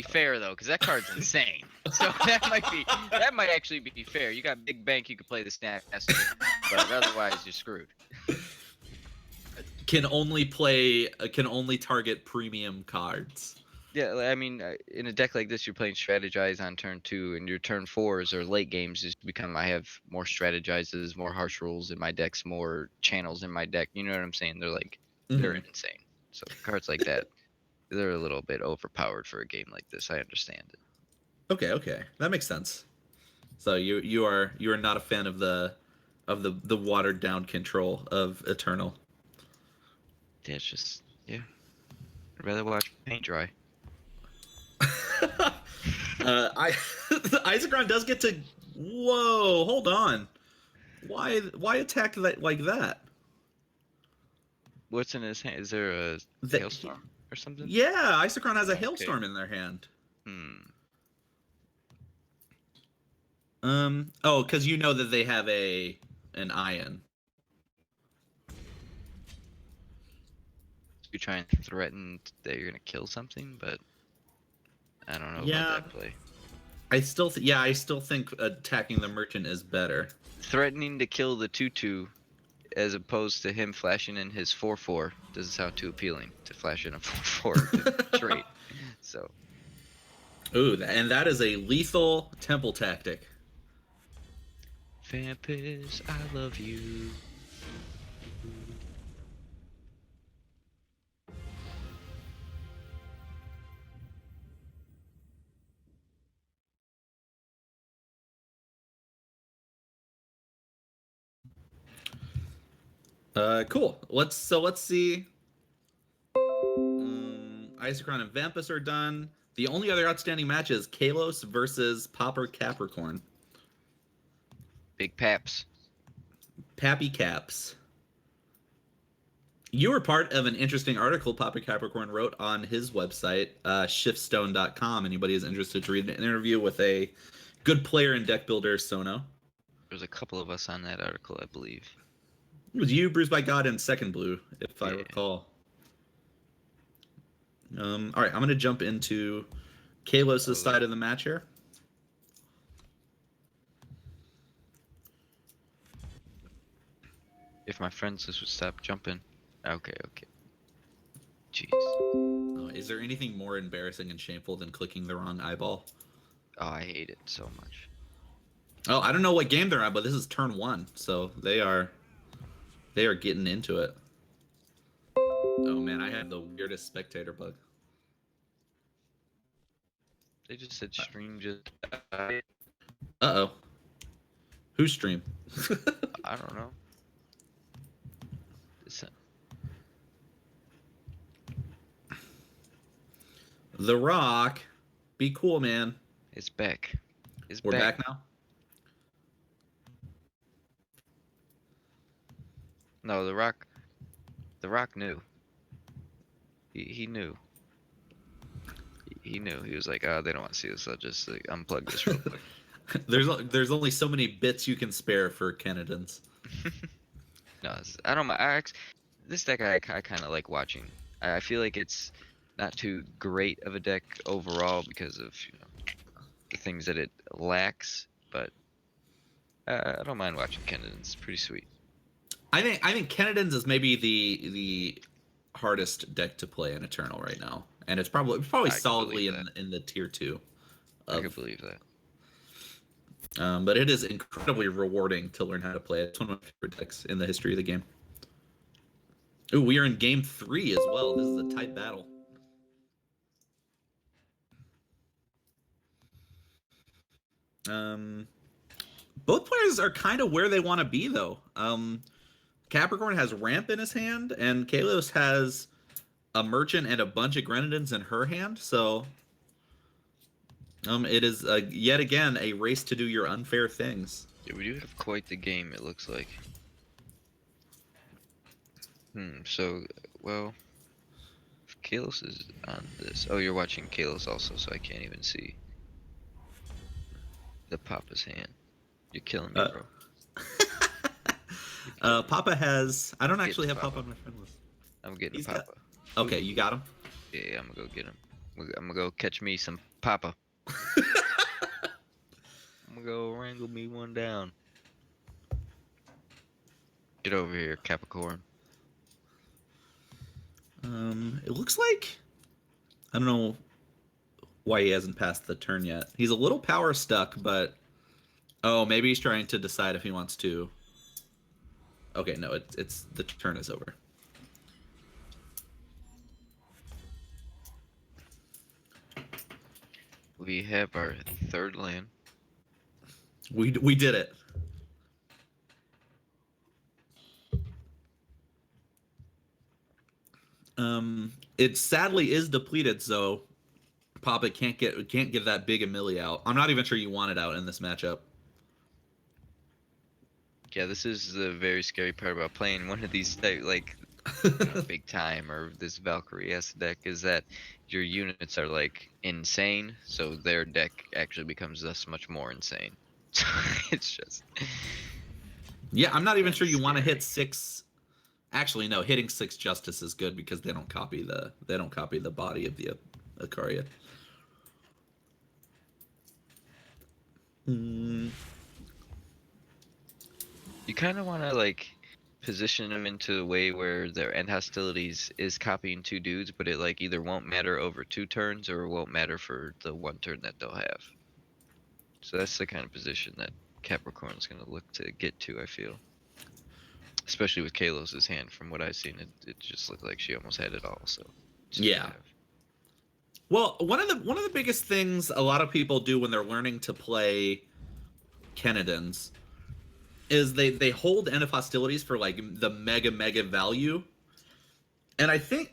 fair though, because that card's insane. So that might actually be fair. You got big bank, you could play the Snapcaster, but otherwise you're screwed. Can only target premium cards. Yeah, I mean, in a deck like this, you're playing Strategize on turn 2, and your turn 4s or late games just become, I have more Strategizes, more Harsh Rules in my decks, more Channels in my deck. You know what I'm saying? They're like, they're insane. So cards like that, they're a little bit overpowered for a game like this. I understand it. Okay, that makes sense. So you are not a fan of the watered down control of Eternal. Yeah, it's just I'd rather watch paint dry. Isochron does get to. Whoa, hold on. Why attack that like that? What's in his hand? Is there a hailstorm or something? Yeah, Isochron has a hailstorm in their hand. Oh, because you know that they have an Ion. You try and threaten that you're gonna kill something, but I don't know about that play. I still think attacking the merchant is better. Threatening to kill the 2/2 as opposed to him flashing in his 4/4 doesn't sound too appealing to flash in a 4/4 trait. So. Ooh, and that is a lethal temple tactic. Vampus, I love you. Cool. Let's see. Isochron and Vampus are done. The only other outstanding match is Kalos versus Popper Capricorn. Big Paps. Pappy Caps. You were part of an interesting article Popper Capricorn wrote on his website, shiftstone.com. Anybody is interested to read an interview with a good player and deck builder, Sono. There's a couple of us on that article, I believe. It was you, Bruised by God, and Second Blue, if I recall. All right, I'm going to jump into Kalos' side of the match here. If my friends just would stop jumping. Okay. Jeez. Oh, is there anything more embarrassing and shameful than clicking the wrong eyeball? Oh, I hate it so much. Oh, I don't know what game they're on, but this is turn 1, so they are getting into it. Oh man, I have the weirdest spectator bug. They just said stream just died. Uh-oh. Whose stream? I don't know. The Rock. Be cool, man. It's back. We're back now? No, The Rock knew. He knew. He knew. He was like, oh, they don't want to see this. I'll just like, unplug this real quick. There's only so many bits you can spare for Kennedans. No, I don't mind. This deck I kind of like watching. I feel like it's not too great of a deck overall because of the things that it lacks, but I don't mind watching Kennedans. It's pretty sweet. I think Kennedans is maybe the hardest deck to play in Eternal right now, and it's probably solidly in the tier 2. I could believe that. But it is incredibly rewarding to learn how to play it. It's one of my favorite decks in the history of the game. Ooh, we are in game 3 as well. This is a tight battle. Both players are kind of where they want to be, though. Capricorn has Ramp in his hand, and Kalos has a Merchant and a bunch of Grenadins in her hand, so it is yet again a race to do your unfair things. Yeah, we do have quite the game, it looks like. So, well, if Kalos is on this... Oh, you're watching Kalos also, so I can't even see the Papa's hand. You're killing me, bro. Papa has... I don't actually have Papa on my friend list. I'm getting Papa. Okay, you got him? Yeah, I'm gonna go get him. I'm gonna go catch me some Papa. I'm gonna go wrangle me one down. Get over here, Capricorn. It looks like I don't know why he hasn't passed the turn yet. He's a little power stuck, but oh, maybe he's trying to decide if he wants to. Okay, no, it's the turn is over. We have our third land. We did it. It sadly is depleted, so Papa can't give that big a milli out. I'm not even sure you want it out in this matchup. Yeah, this is the very scary part about playing one of these like big time or this Valkyrie S deck is that your units are like insane, so their deck actually becomes thus much more insane. So it's just Yeah, I'm not even sure you want to scary. hit 6. Actually, no, hitting 6 Justice is good because they don't copy the body of the Akaria. Mm, You kind of want to like position them into a way where their end hostilities is copying 2 dudes, but it like either won't matter over 2 turns or it won't matter for the 1 turn that they'll have. So that's the kind of position that Capricorn is going to look to get to, I feel. Especially with Kalos's hand, from what I've seen, it just looked like she almost had it all. So she should yeah. have. Well, one of the biggest things a lot of people do when they're learning to play Kenedans is they hold end of hostilities for like the mega value. And I think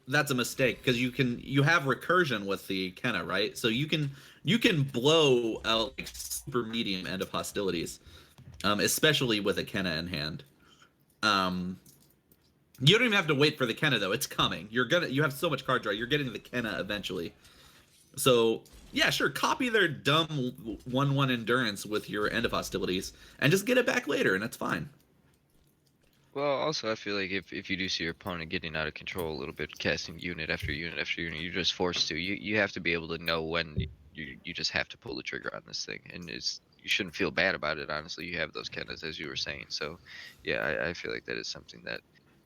that's a mistake because you have recursion with the Kenna, right? So you can blow out like super medium end of hostilities, especially with a Kenna in hand. Um, you don't even have to wait for the Kenna though; it's coming. You have so much card draw. You're getting the Kenna eventually. So yeah, sure, copy their dumb 1/1 endurance with your end of hostilities, and just get it back later, and it's fine. Well, also, I feel like if you do see your opponent getting out of control a little bit, casting unit after unit after unit, you're just forced to. You have to be able to know when you just have to pull the trigger on this thing, and you shouldn't feel bad about it. Honestly, you have those kennas as you were saying. So, yeah, I feel like that is something that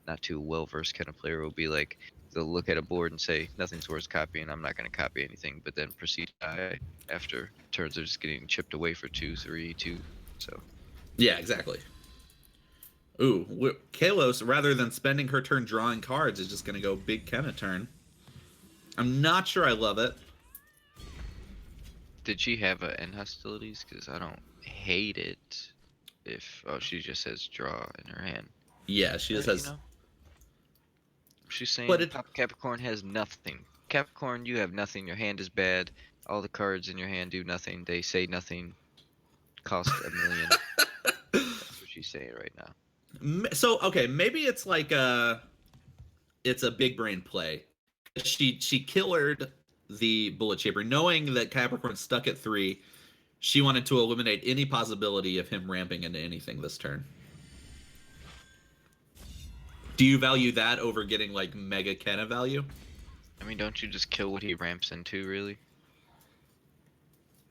not too well versed kind of player will be like. They'll look at a board and say nothing's worth copying. I'm not going to copy anything, but then proceed to die after turns are just getting chipped away for 2, 3, 2. So. Yeah, exactly. Ooh, Kalos, rather than spending her turn drawing cards, is just going to go big Kenna turn. I'm not sure I love it. Did she have a end hostilities? Because I don't hate it. If she just says draw in her hand. Yeah, she just has. She's But saying it. Papa Capricorn has nothing. Capricorn, you have nothing. Your hand is bad. All the cards in your hand do nothing. They say nothing. Cost a million. That's what she's saying right now. So okay, maybe it's a big brain play. She killered the bullet shaper, knowing that Capricorn's stuck at 3. She wanted to eliminate any possibility of him ramping into anything this turn. Do you value that over getting like mega Kenna value? I mean, don't you just kill what he ramps into, really?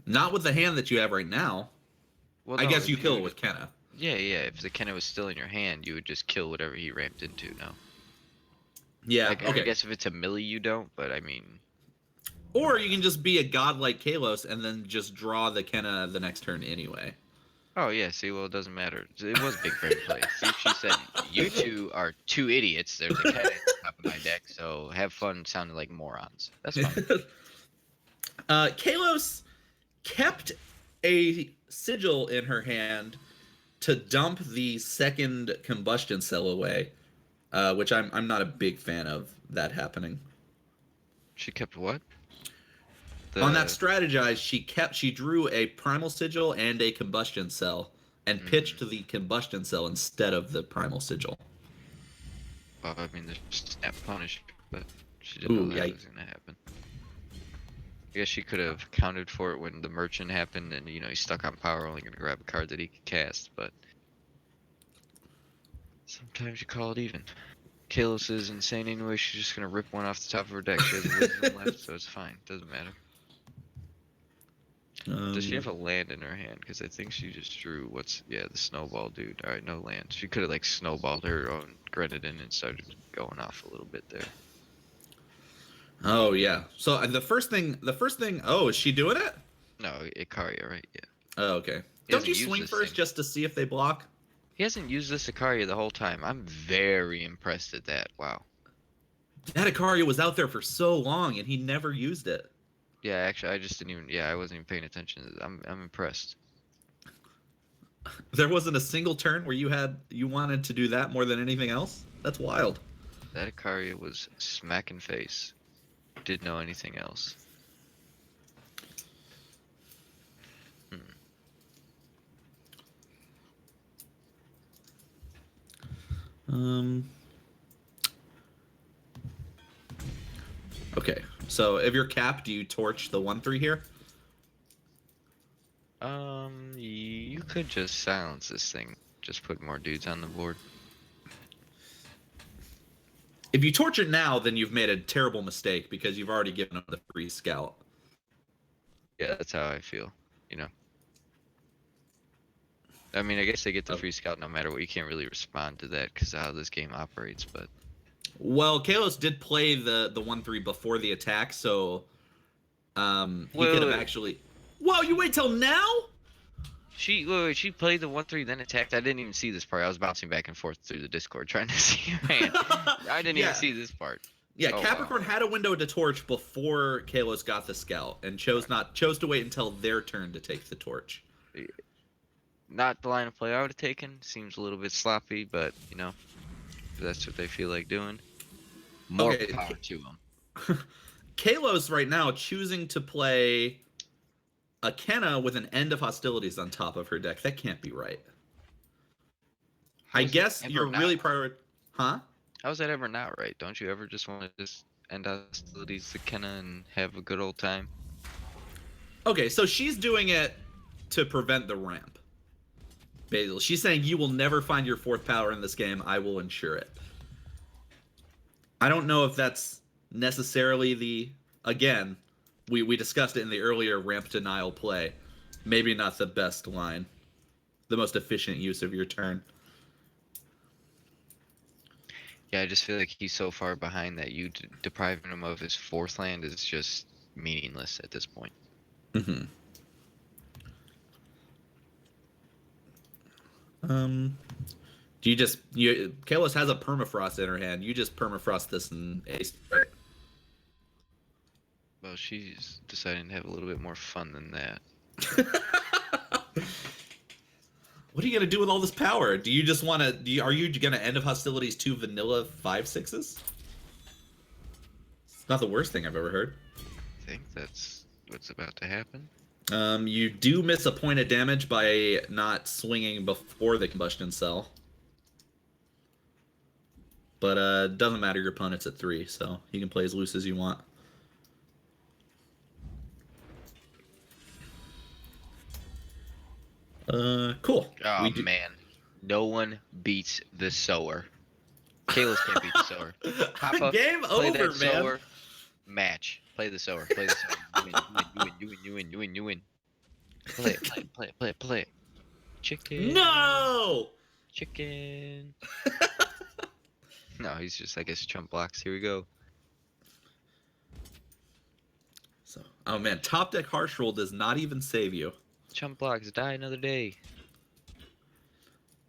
Not with the hand that you have right now. Well, I no. guess you If you kill it would, with Kenna. yeah. If the Kenna was still in your hand, you would just kill whatever he ramped into. No. Yeah, Like, I okay. guess if it's a milli, you don't. But I mean, Or you can just be a god like Kalos and then just draw the Kenna the next turn anyway. oh yeah, see, well, it doesn't matter. It was big brain play. See, she said you two are two idiots. There's a cat at the top of my deck, so have fun sounding like morons. That's fine. Kalos kept a sigil in her hand to dump the second combustion cell away, which I'm not a big fan of that happening. She kept what? On that The strategize, she drew a primal sigil and a combustion cell and pitched mm, the combustion cell instead of the primal sigil. well, I mean, the snap punish, but she didn't know Ooh, that yikes. was gonna happen. I guess she could have accounted for it when the merchant happened, and he's stuck on power, only gonna grab a card that he could cast. But sometimes you call it even. Kalos is insane anyway. She's just gonna rip one off the top of her deck. She has wisdom left, so it's fine. Doesn't matter. Does she have Um, a land in her hand? Because I think she just drew the snowball dude. All right, no land. She could have like snowballed her own Grenadin and started going off a little bit there. oh yeah. So the first thing. Oh, is she doing it? No, Icaria, right? Yeah. Oh, okay. He Don't you hasn't used swing this first thing. just to see if they block? He hasn't used this Icaria the whole time. I'm very impressed at that. Wow. That Icaria was out there for so long and he never used it. Yeah, actually, I just didn't even. Yeah, I wasn't even paying attention to this. I'm impressed. There wasn't a single turn where you wanted to do that more than anything else. That's wild. That Icaria was smacking face. Didn't know anything else. Hmm. Um. Okay. So if you're capped, do you torch the 1/3 here? You could just silence this thing. Just put more dudes on the board. If you torch it now, then you've made a terrible mistake because you've already given them the free scout. Yeah, that's how I feel. You know. I mean, I guess they get the Oh. free scout no matter what. You can't really respond to that because of how this game operates. But Well, Kalos did play the 1/3 before the attack, so he could have well, actually. Whoa! You wait till now? she played the 1-3 then attacked. I didn't even see this part. I was bouncing back and forth through the Discord trying to see your hand. I didn't even Yeah. see this part. Yeah, Oh Capricorn wow. had a window to torch before Kalos got the scout and chose to wait until their turn to take the torch. Not the line of play I would have taken. Seems a little bit sloppy, but you know, if that's what they feel like doing. More Okay, power to them. Kalos right now choosing to play a Kenna with an end of hostilities on top of her deck. That can't be right. How I is that guess ever you're not really right? Huh? How is that ever not right? Don't you ever just want to just end hostilities to Kenna and have a good old time? Okay, so she's doing it to prevent the ramp. Basically, she's saying you will never find your fourth power in this game. I will ensure it. I don't know if that's necessarily the again. We discussed it in the earlier ramp denial play. Maybe not the best line, the most efficient use of your turn. Yeah, I just feel like he's so far behind that you depriving him of his fourth land is just meaningless at this point. Mm-hmm. Um, do you just Kalos has a permafrost in her hand. You just permafrost this and ace. Right? Well, she's deciding to have a little bit more fun than that. What are you gonna do with all this power? Do you just want to? Are you gonna end of hostilities to vanilla 5/6s? It's not the worst thing I've ever heard. I think that's what's about to happen. You do miss a point of damage by not swinging before the combustion cell, but doesn't matter. Your opponent's at 3, so you can play as loose as you want. Cool. Oh We do. man, no one beats the sower. Kalis can't beat the sower. Papa, Game play over, that man. sower. Match. Play the sower. Play the sower. You win. You win. You win. You win. You win. You win. Play it. Play it. Play it. Play it. Play it. Chicken. No. Chicken. No, he's just, I guess, chump blocks. Here we go. So, oh man, top deck harsh roll does not even save you. Chump blocks. Die another day.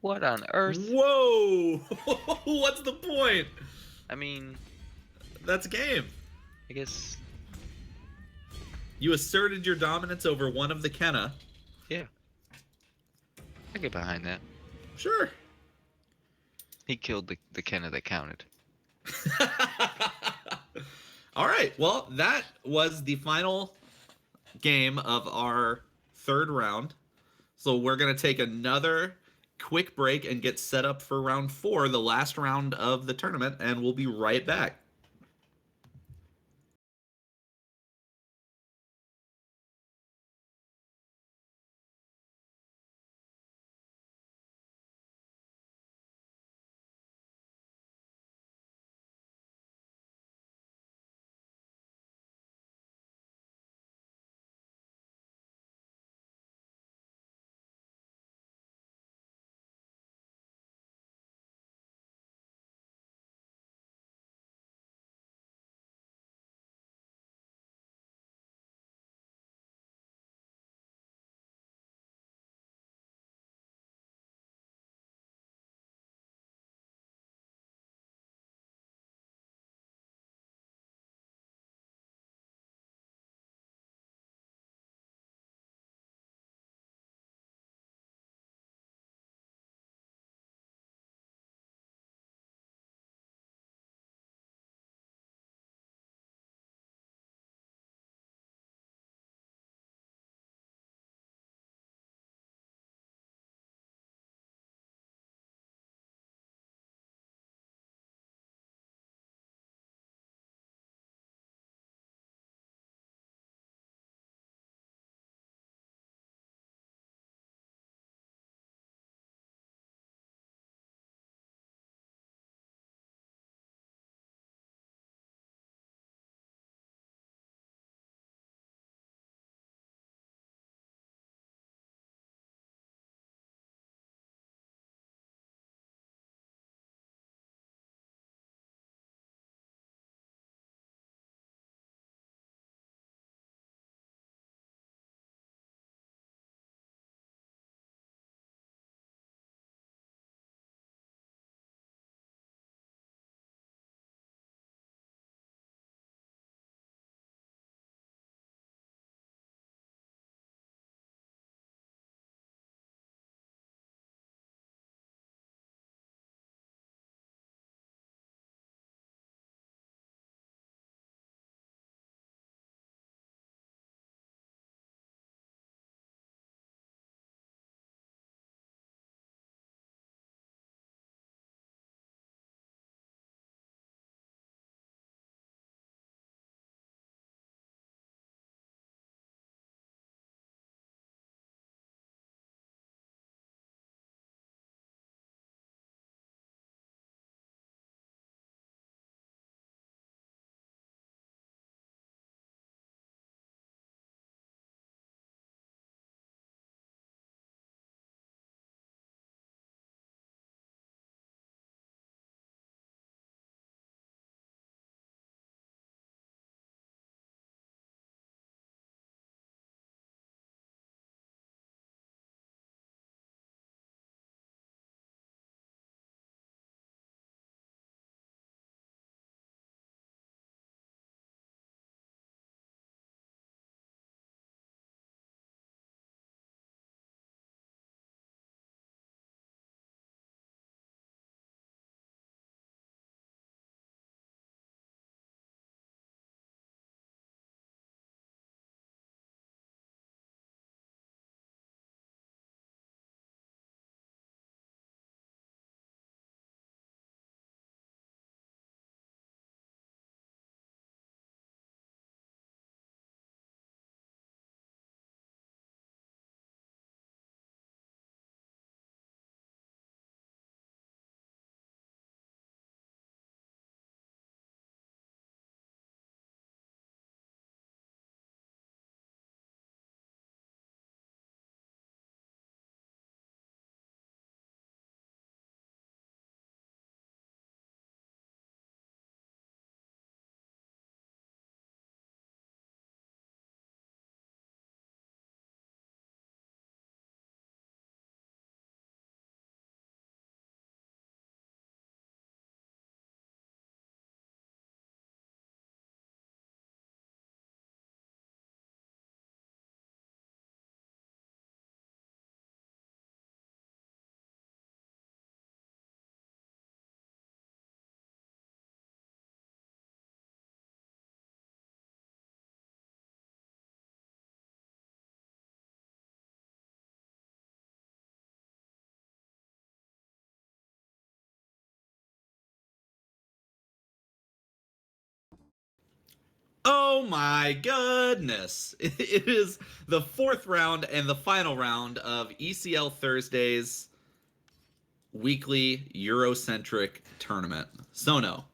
What on earth? Whoa! What's the point? I mean, That's game. I guess, You asserted your dominance over one of the Kenna. yeah. I get behind that. Sure. He killed the Kenna that counted. All right. Well, that was the final game of our third round. So we're going to take another quick break and get set up for round 4, the last round of the tournament, and we'll be right back. Oh my goodness. It is the fourth round and the final round of ECL Thursday's weekly Eurocentric tournament. Sono,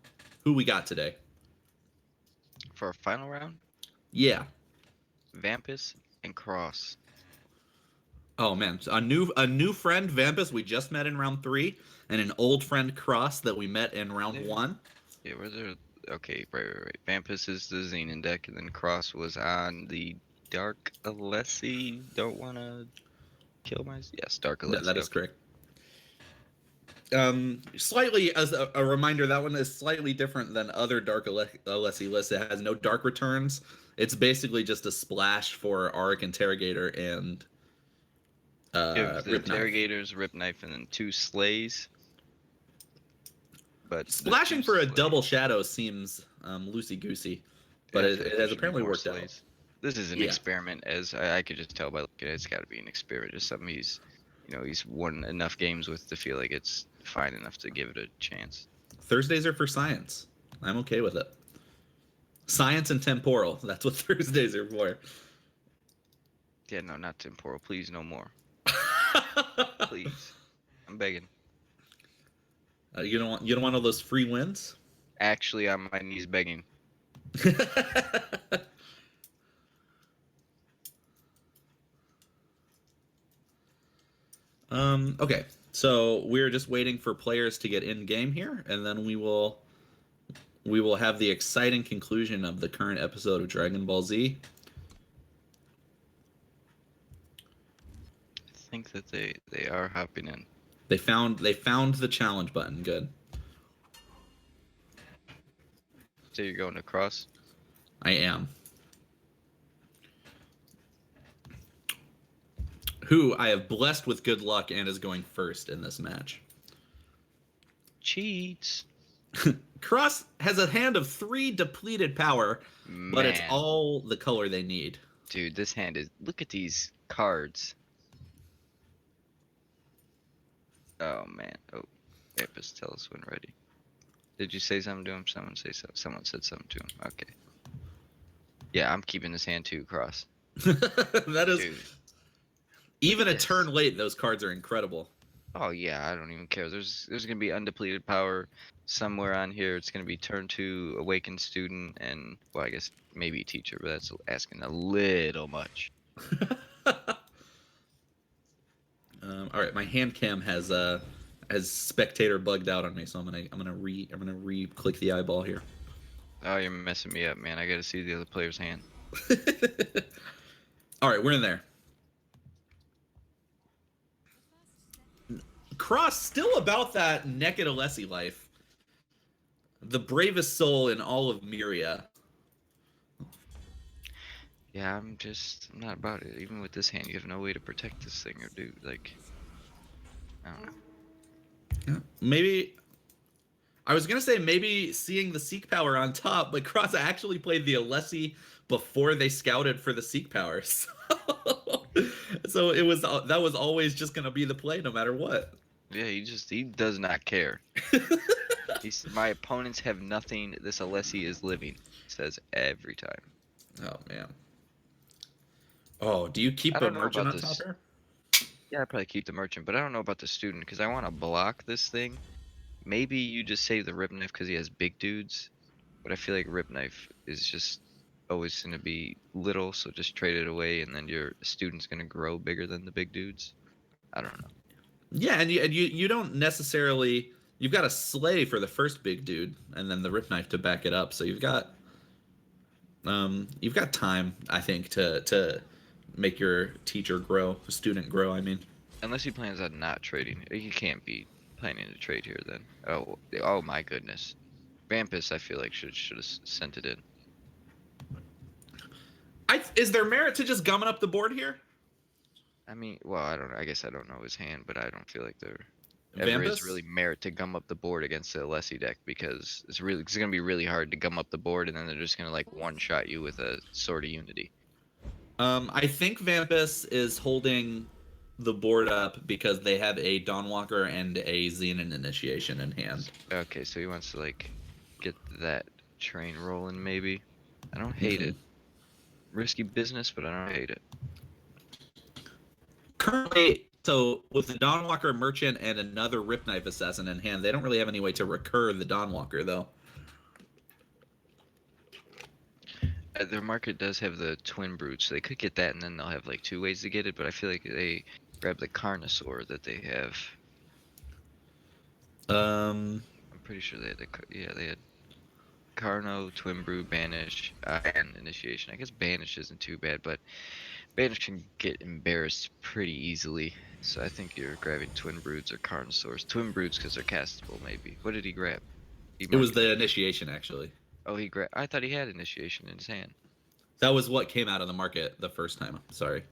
who we got today? For our final round, Yeah. Vampus and Cross. Oh man, a new friend Vampus we just met in round 3, and an old friend Cross that we met in round There, 1. yeah, were there? Okay, right. Vampus is the Xenon deck, and then Cross was on the Dark Alessi. Don't wanna kill my. Yes, Dark That Alessi. is Okay. correct. Slightly as a reminder, that one is slightly different than other Dark Alessi lists. It has no dark returns. It's basically just a splash for Auric Interrogator and You have the Rip Knife. Interrogators, Rip Knife, and then 2 Slays. But the 2 Splashing for a double Slays. shadow seems loosey goosey, but Yeah, I feel like it there has should be apparently more worked out. Slays. This is an Yeah, experiment, as I could just tell by looking at it. It's got to be an experiment. Just something he's won enough games with to feel like it's fine enough to give it a chance. Thursdays are for science. I'm okay with it. Science and temporal. That's what Thursdays are for. Yeah, no, not temporal. Please, no more. Please, I'm begging. You don't want all those free wins. Actually, on my knees begging. Okay, so we're just waiting for players to get in game here, and then we will have the exciting conclusion of the current episode of Dragon Ball Z. I think that they are hopping in. They found the challenge button. Good. So you're going across. I am. Who I have blessed with good luck and is going first in this match. Cheats. Cross has a hand of 3 depleted power, but it's Man, all the color they need. dude, this hand is. Look at these cards. Oh man. Oh, Apis, tell us when ready. Did you say something to him? Someone said something to him. Okay. Yeah, I'm keeping this hand too, Cross. That is Dude, even a this. turn late. Those cards are incredible. Oh yeah, I don't even care. There's gonna be undepleted power somewhere on here. It's gonna be turn 2 awakened student and well, I guess maybe teacher, but that's asking a little much. All right, my hand cam has spectator bugged out on me, so I'm gonna re click the eyeball here. Oh, you're messing me up, man. I gotta see the other player's hand. All right, we're in there. Cross still about that naked Alessi life. The bravest soul in all of Myria. Yeah, I'm not about it. Even with this hand, you have no way to protect this thing or do like I don't know. Yeah. Maybe I was gonna say maybe seeing the Seek power on top, but Cross actually played the Alessi before they scouted for the Seek power. So it was that was always just gonna be the play no matter what. Yeah, he does not care. My opponents have nothing. This Alessi is living. Says every time. Oh man. Oh, do you I keep a don't know merchant about on top this. here? Yeah, I probably keep the merchant, but I don't know about the student because I want to block this thing. Maybe you just save the rip knife because he has big dudes, but I feel like rip knife is just always going to be little, so just trade it away, and then your student's going to grow bigger than the big dudes. I don't know. Yeah, and you don't necessarily you've got a slay for the first big dude, and then the rip knife to back it up. So you've got time, I think, to make your teacher grow, student grow. I mean, Unless he plans on not trading, he can't be planning to trade here then. Oh my goodness. Vampus, I feel like should have sent it in. is there merit to just gumming up the board here, I mean, well, I don't know. I guess I don't know his hand, but I don't feel like there ever is Vampus? really merit to gum up the board against the Alessi deck because it's gonna be really hard to gum up the board and then they're just gonna like one shot you with a Sword of Unity. I think Vampus is holding the board up because they have a Dawnwalker and a Xenon initiation in hand. Okay, so he wants to like get that train rolling maybe. I don't hate it. Risky business, but I don't hate it. Currently, so with the Dawnwalker Merchant and another Rip Knife Assassin in hand, they don't really have any way to recur the Dawnwalker, though. Their market does have the Twin Brutes, so they could get that, and then they'll have like 2 ways to get it. But I feel like they grab the Carnosaur that they have. Um, I'm pretty sure they had they had Carno, Twin Brute, Banish, and Initiation. I guess Banish isn't too bad, but Banish can get embarrassed pretty easily. So I think you're grabbing Twin Brutes or Carnosaurs. Twin Brutes because they're castable, maybe. What did he grab? He it was marked the Initiation, actually. Oh, he grabbed. I thought he had Initiation in his hand. That was what came out of the market the first time. Sorry.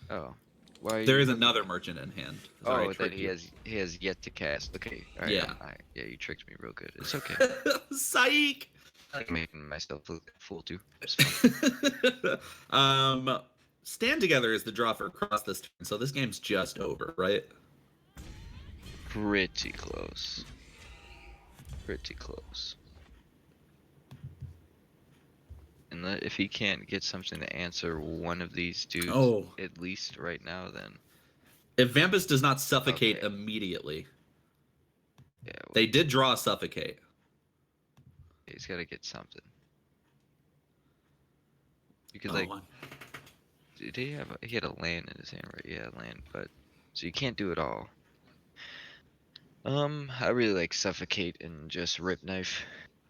Oh, why are There you is having... another Merchant in hand. Sorry, I Oh, that tricked you. he has yet to cast. Okay, all right. Yeah. Yeah, you tricked me real good. It's okay. Psych! I'm making myself look like a fool too. It's fine. Stand Together is the draw for across this turn, so this game's just over, right? Pretty close. Pretty close. And if he can't get something to answer one of these dudes, at least right now, then... If Vampus does not suffocate Okay. immediately. Yeah, well, they did draw Suffocate. he's got to get something. Because, like... Did he have... he had a land in his hand, right? Yeah, land, but... So you can't do it all. I really like Suffocate and just Rip Knife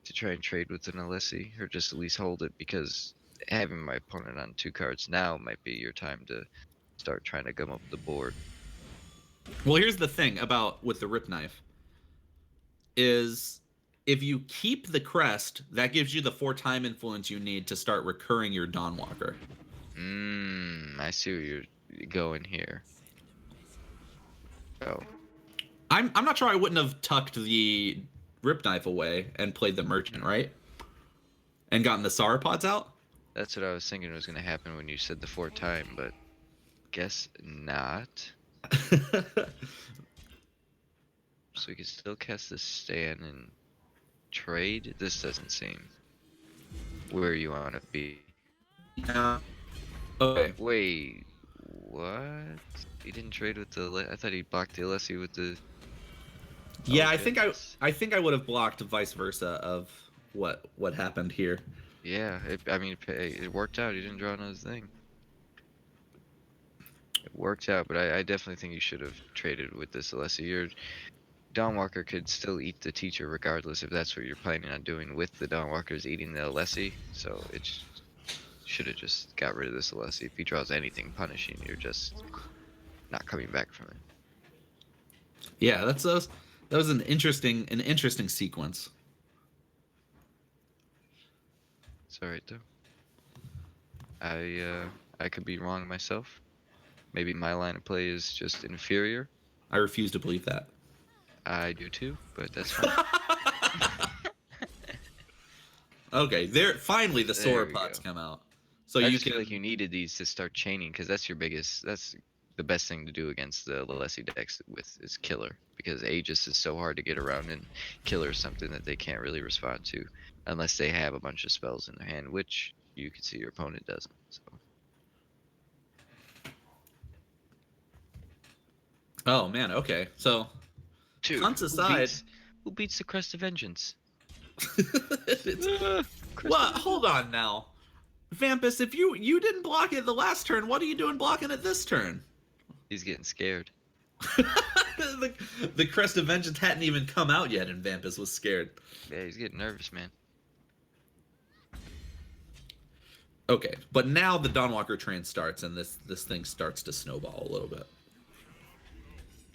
to try and trade with an Alessi, or just at least hold it, because having my opponent on 2 cards now might be your time to start trying to gum up the board. Well, here's the thing about with the Rip Knife is if you keep the crest, that gives you the 4 time influence you need to start recurring your Dawnwalker. I see where you're going here. Oh. I'm not sure I wouldn't have tucked the Rip Knife away and played the Merchant, right? And gotten the Sauropods out? That's what I was thinking was going to happen when you said the 4 time, but guess not. So we can still cast the stand and trade? This doesn't seem where you want to be. Yeah. Okay. Wait, what? He didn't trade with the... I thought he blocked the Alessi with the... Yeah, I think I would have blocked vice versa of what happened here. Yeah, I mean, it worked out. He didn't draw another thing. It worked out, but I definitely think you should have traded with this Alessi. Your Dawnwalker could still eat the teacher regardless if that's what you're planning on doing with the Dawnwalkers eating the Alessi. So it should have just got rid of this Alessi. If he draws anything punishing, you're just not coming back from it. Yeah, that was an interesting sequence. It's alright though. I could be wrong myself. Maybe my line of play is just inferior. I refuse to believe that. I do too, but that's fine. Okay, finally the Sauropods come out. So I just feel like you needed these to start chaining, because that's the best thing to do against the Alessi decks is Killer, because Aegis is so hard to get around, and Killer is something that they can't really respond to unless they have a bunch of spells in their hand, which you can see your opponent doesn't. So. Oh man, okay. So Dude, cunts aside, who beats the Crest of Vengeance? What? Hold on now. Vampus, if you didn't block it the last turn, what are you doing blocking it this turn? He's getting scared. the Crest of Vengeance hadn't even come out yet, and Vampus was scared. Yeah, he's getting nervous, man. Okay, but now the Dawnwalker train starts, and this thing starts to snowball a little bit.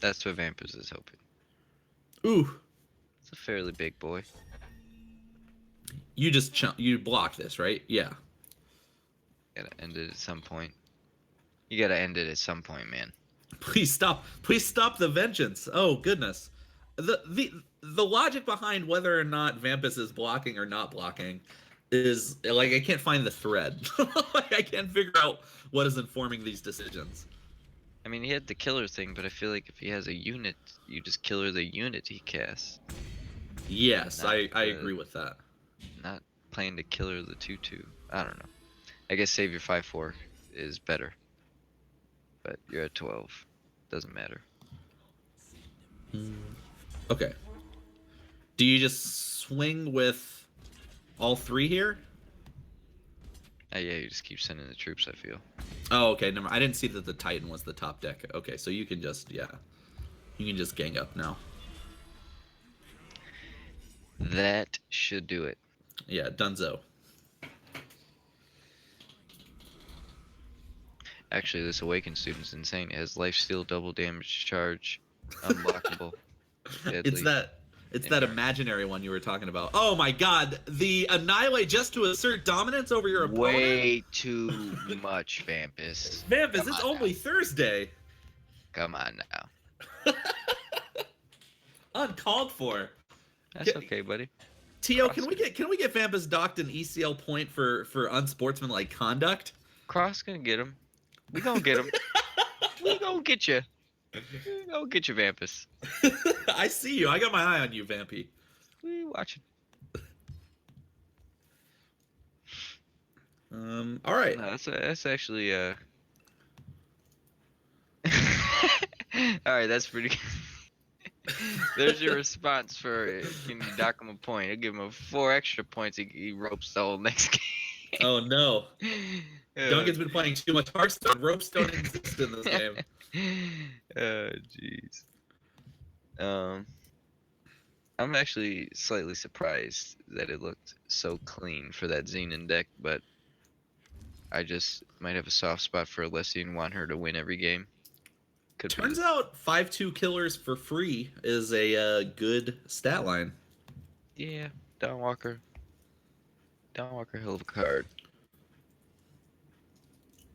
That's what Vampus is hoping. Ooh. It's a fairly big boy. You just you block this, right? Yeah. Gotta end it at some point. You gotta end it at some point, man. Please stop the vengeance. Oh goodness. The logic behind whether or not Vampus is blocking or not blocking is like I can't find the thread. Like I can't figure out what is informing these decisions. I mean, he had the killer thing, but I feel like if he has a unit, you just killer the unit he casts. Yes, I agree with that. Not playing to killer the 2/2. I don't know. I guess save your 5-4 is better, but you're at 12. Doesn't matter. Okay. Do you just swing with all three here? Yeah, you just keep sending the troops, I feel. Oh, okay. Never. I didn't see that the Titan was the top deck. Okay, so you can just you can just gang up now. That should do it. Yeah, Dunzo. Actually, this Awakened student's insane. It has lifesteal, double damage charge, unblockable, It's deadly, that it's that endurance. imaginary one you were talking about. Oh my god, the annihilate just to assert dominance over your opponent? Way too much, Vampus. Vampus, Come it's on now. only Thursday. Come on now. Uncalled for. That's okay, buddy. Tio, Cross, can we get Vampus docked an ECL point for unsportsmanlike conduct? Cross gonna get him. We gonna get him. We gonna get you. We gonna get you, Vampus. I see you. I got my eye on you, Vampy. We watching. All right. No, that's actually All right, that's pretty good. There's your response for can you dock him a point? I'll give him 4 extra points. He ropes the whole next game. Oh no. Uh, Duncan's been playing too much Hearthstone. Ropes don't exist in this game. Oh, jeez. Um, I'm actually slightly surprised that it looked so clean for that Xenon deck, but I just might have a soft spot for Alessia and want her to win every game. Could be. Turns out 5-2 killers for free is a good stat line. Yeah, Don Walker. Don Walker, hell of a card.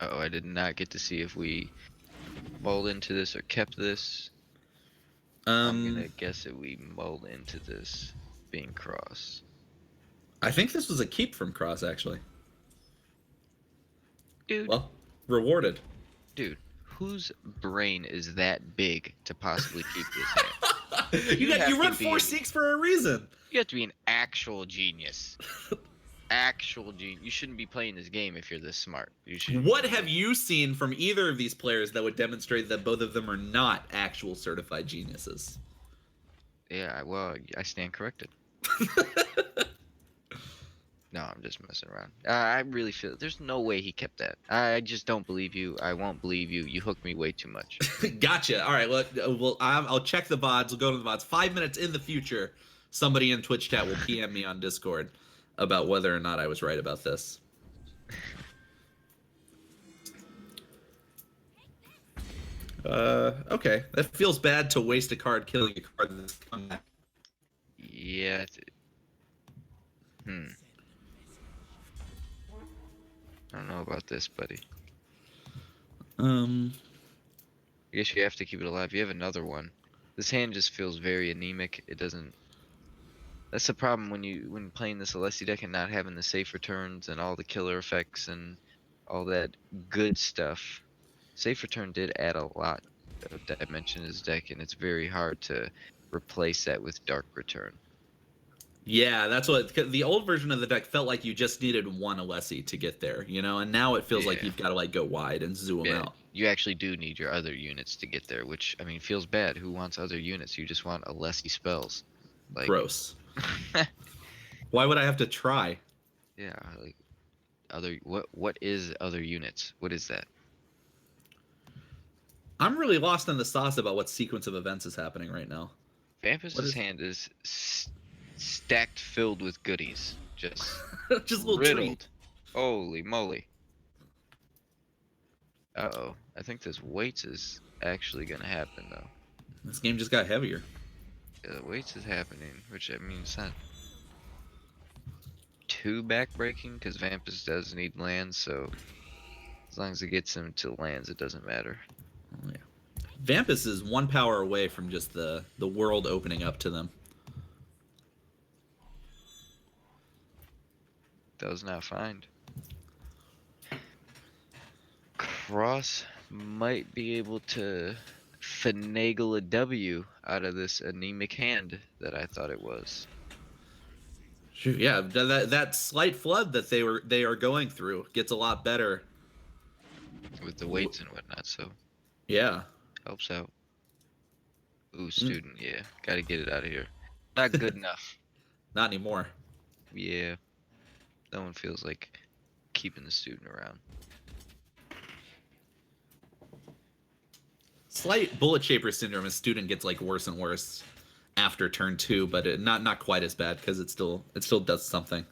Oh, I did not get to see if we mulled into this or kept this. I'm gonna guess that we mulled into this being cross. I think this was a keep from Cross, actually. Dude, Well, rewarded. dude, whose brain is that big to possibly keep this hand? you have run to be- 4-6 for a reason. You have to be an actual genius. Actual genius. You shouldn't be playing this game if you're this smart. You should. What have you seen from either of these players that would demonstrate that both of them are not actual certified geniuses? Yeah, well, I stand corrected. No, I'm just messing around. I really feel there's no way he kept that. I just don't believe you. I won't believe you. You hooked me way too much. Gotcha. All right. Well, I'll check the VODs. We'll go to the VODs. 5 minutes in the future, somebody in Twitch chat will PM me on Discord about whether or not I was right about this. Okay. That feels bad to waste a card killing a card that's come back. Yeah. I don't know about this, buddy. I guess you have to keep it alive. You have another one. This hand just feels very anemic. It doesn't. That's the problem when playing this Alessi deck and not having the safe returns and all the killer effects and all that good stuff. Safe return did add a lot of dimension to his deck, and it's very hard to replace that with dark return. Yeah, that's what the old version of the deck felt like. You just needed one Alessi to get there, and now it feels like Yeah. you've got to like go wide and zoom Yeah, out. you actually do need your other units to get there, which I mean feels bad. Who wants other units? You just want Alessi spells. Like, Gross. Why would I have to try? yeah, like other what is other units? What is that? I'm really lost in the sauce about what sequence of events is happening right now. Vampus's hand is stacked filled with goodies. Just Just a little riddled. treat. Holy moly. Uh-oh. I think this weights is actually gonna happen though. This game just got heavier. Yeah, the weights is happening, which I mean it's not too backbreaking because Vampus does need lands, so as long as it gets him to lands, it doesn't matter. Oh, yeah. Vampus is one power away from just the world opening up to them. Does not find. Cross might be able to finagle a W out of this anemic hand that I thought it was. Yeah, that slight flood that they are going through gets a lot better. with the weights and whatnot, so Yeah. helps out. Ooh, Mm, student, yeah, gotta get it out of here. Not good enough. not anymore. Yeah, no one feels like keeping the student around. Slight bullet shaper syndrome as student gets like worse and worse after turn 2, but not quite as bad because it still does something.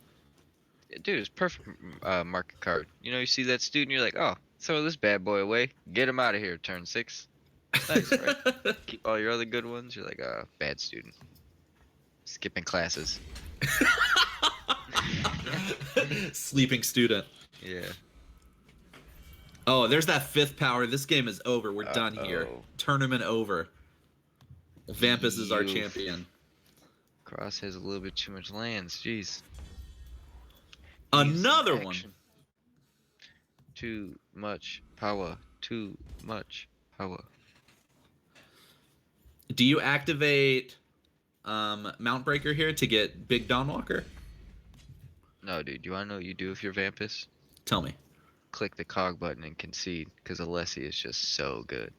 Dude, it's perfect market card. You know, you see that student, you're like, oh, throw this bad boy away. Get him out of here, turn 6. It's nice, right? Keep all your other good ones. You're like, bad student. Skipping classes. Sleeping student. Yeah. Oh, there's that 5th power. This game is over. We're done here. Uh-oh. Tournament over. Vampus is our You. champion. Cross has a little bit too much lands. Jeez. Needs some Another one. action. Too much power. Too much power. Do you activate Mount Breaker here to get Big Dawnwalker? No, dude. You want to know what you do if you're Vampus? Tell me. Click the cog button and concede, because Alessi is just so good.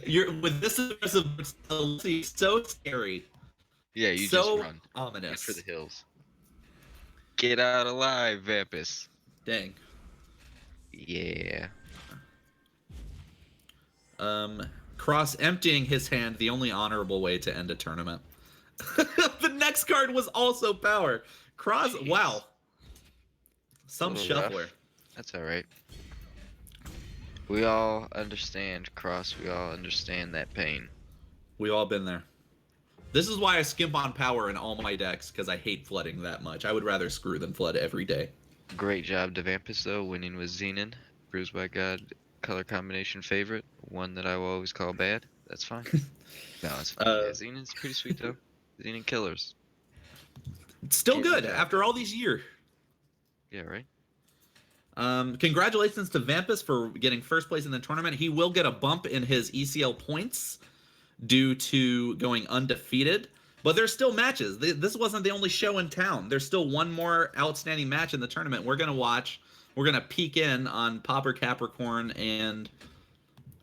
You're with this aggressive so scary. Yeah, you so just run. ominous. For the hills. Get out alive, Vampus. Dang. Yeah. Cross emptying his hand, the only honorable way to end a tournament. The next card was also power. Cross, Jeez. wow. Some Little shuffler. rough. That's alright. We all understand, Cross. We all understand that pain. We all been there. This is why I skimp on power in all my decks, because I hate flooding that much. I would rather screw than flood every day. Great job to Vampus, though, winning with Xenon. Bruised by God, color combination favorite. One that I will always call bad. That's fine. No, it's fine. Yeah, Xenon's pretty sweet, though. Xenon killers. Still Get good it out. after all these years. Yeah, right? Congratulations to Vampus for getting first place in the tournament. He will get a bump in his ECL points due to going undefeated. But there's still matches. This wasn't the only show in town. There's still one more outstanding match in the tournament we're going to watch. We're going to peek in on Popper Capricorn, and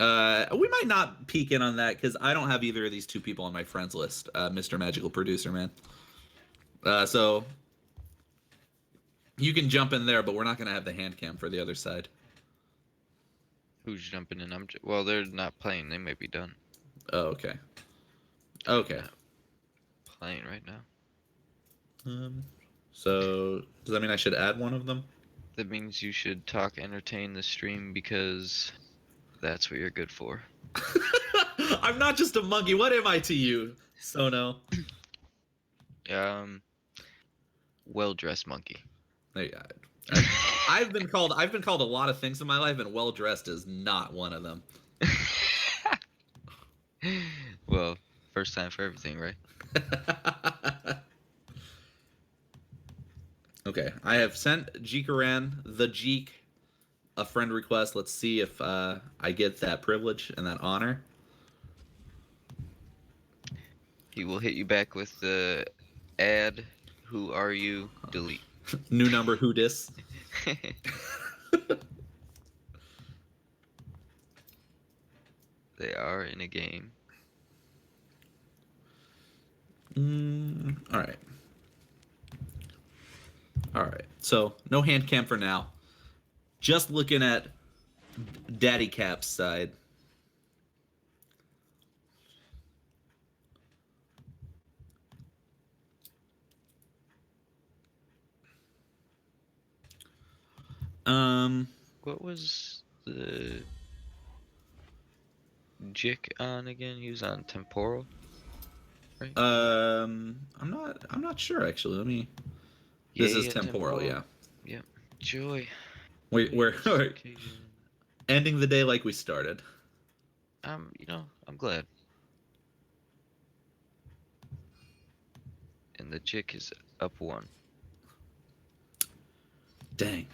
we might not peek in on that because I don't have either of these two people on my friends list, Mr. Magical Producer, man. So you can jump in there, but we're not going to have the hand cam for the other side. Who's jumping in? Well, they're not playing. They may be done. Oh, okay. Okay. Not playing right now. So does that mean I should add one of them? That means you should talk, entertain the stream, because that's what you're good for. I'm not just a monkey. What am I to you, Sono? Well-dressed monkey. I've been called a lot of things in my life, and well dressed is not one of them. Well, first time for everything, right? Okay, I have sent Jeekaran the Jeek a friend request. Let's see if I get that privilege and that honor. He will hit you back with the add, who are you, delete. New number, who dis? They are in a game. All right. All right. So no hand cam for now. Just looking at Daddy Cap's side. What was the Jick on again? He was on Temporal, right? I'm not sure actually. Let me. This is Yeah, temporal, yeah. Yep. Joy. We're Occasion. ending the day like we started. I'm glad. And the Jick is up 1. Dang.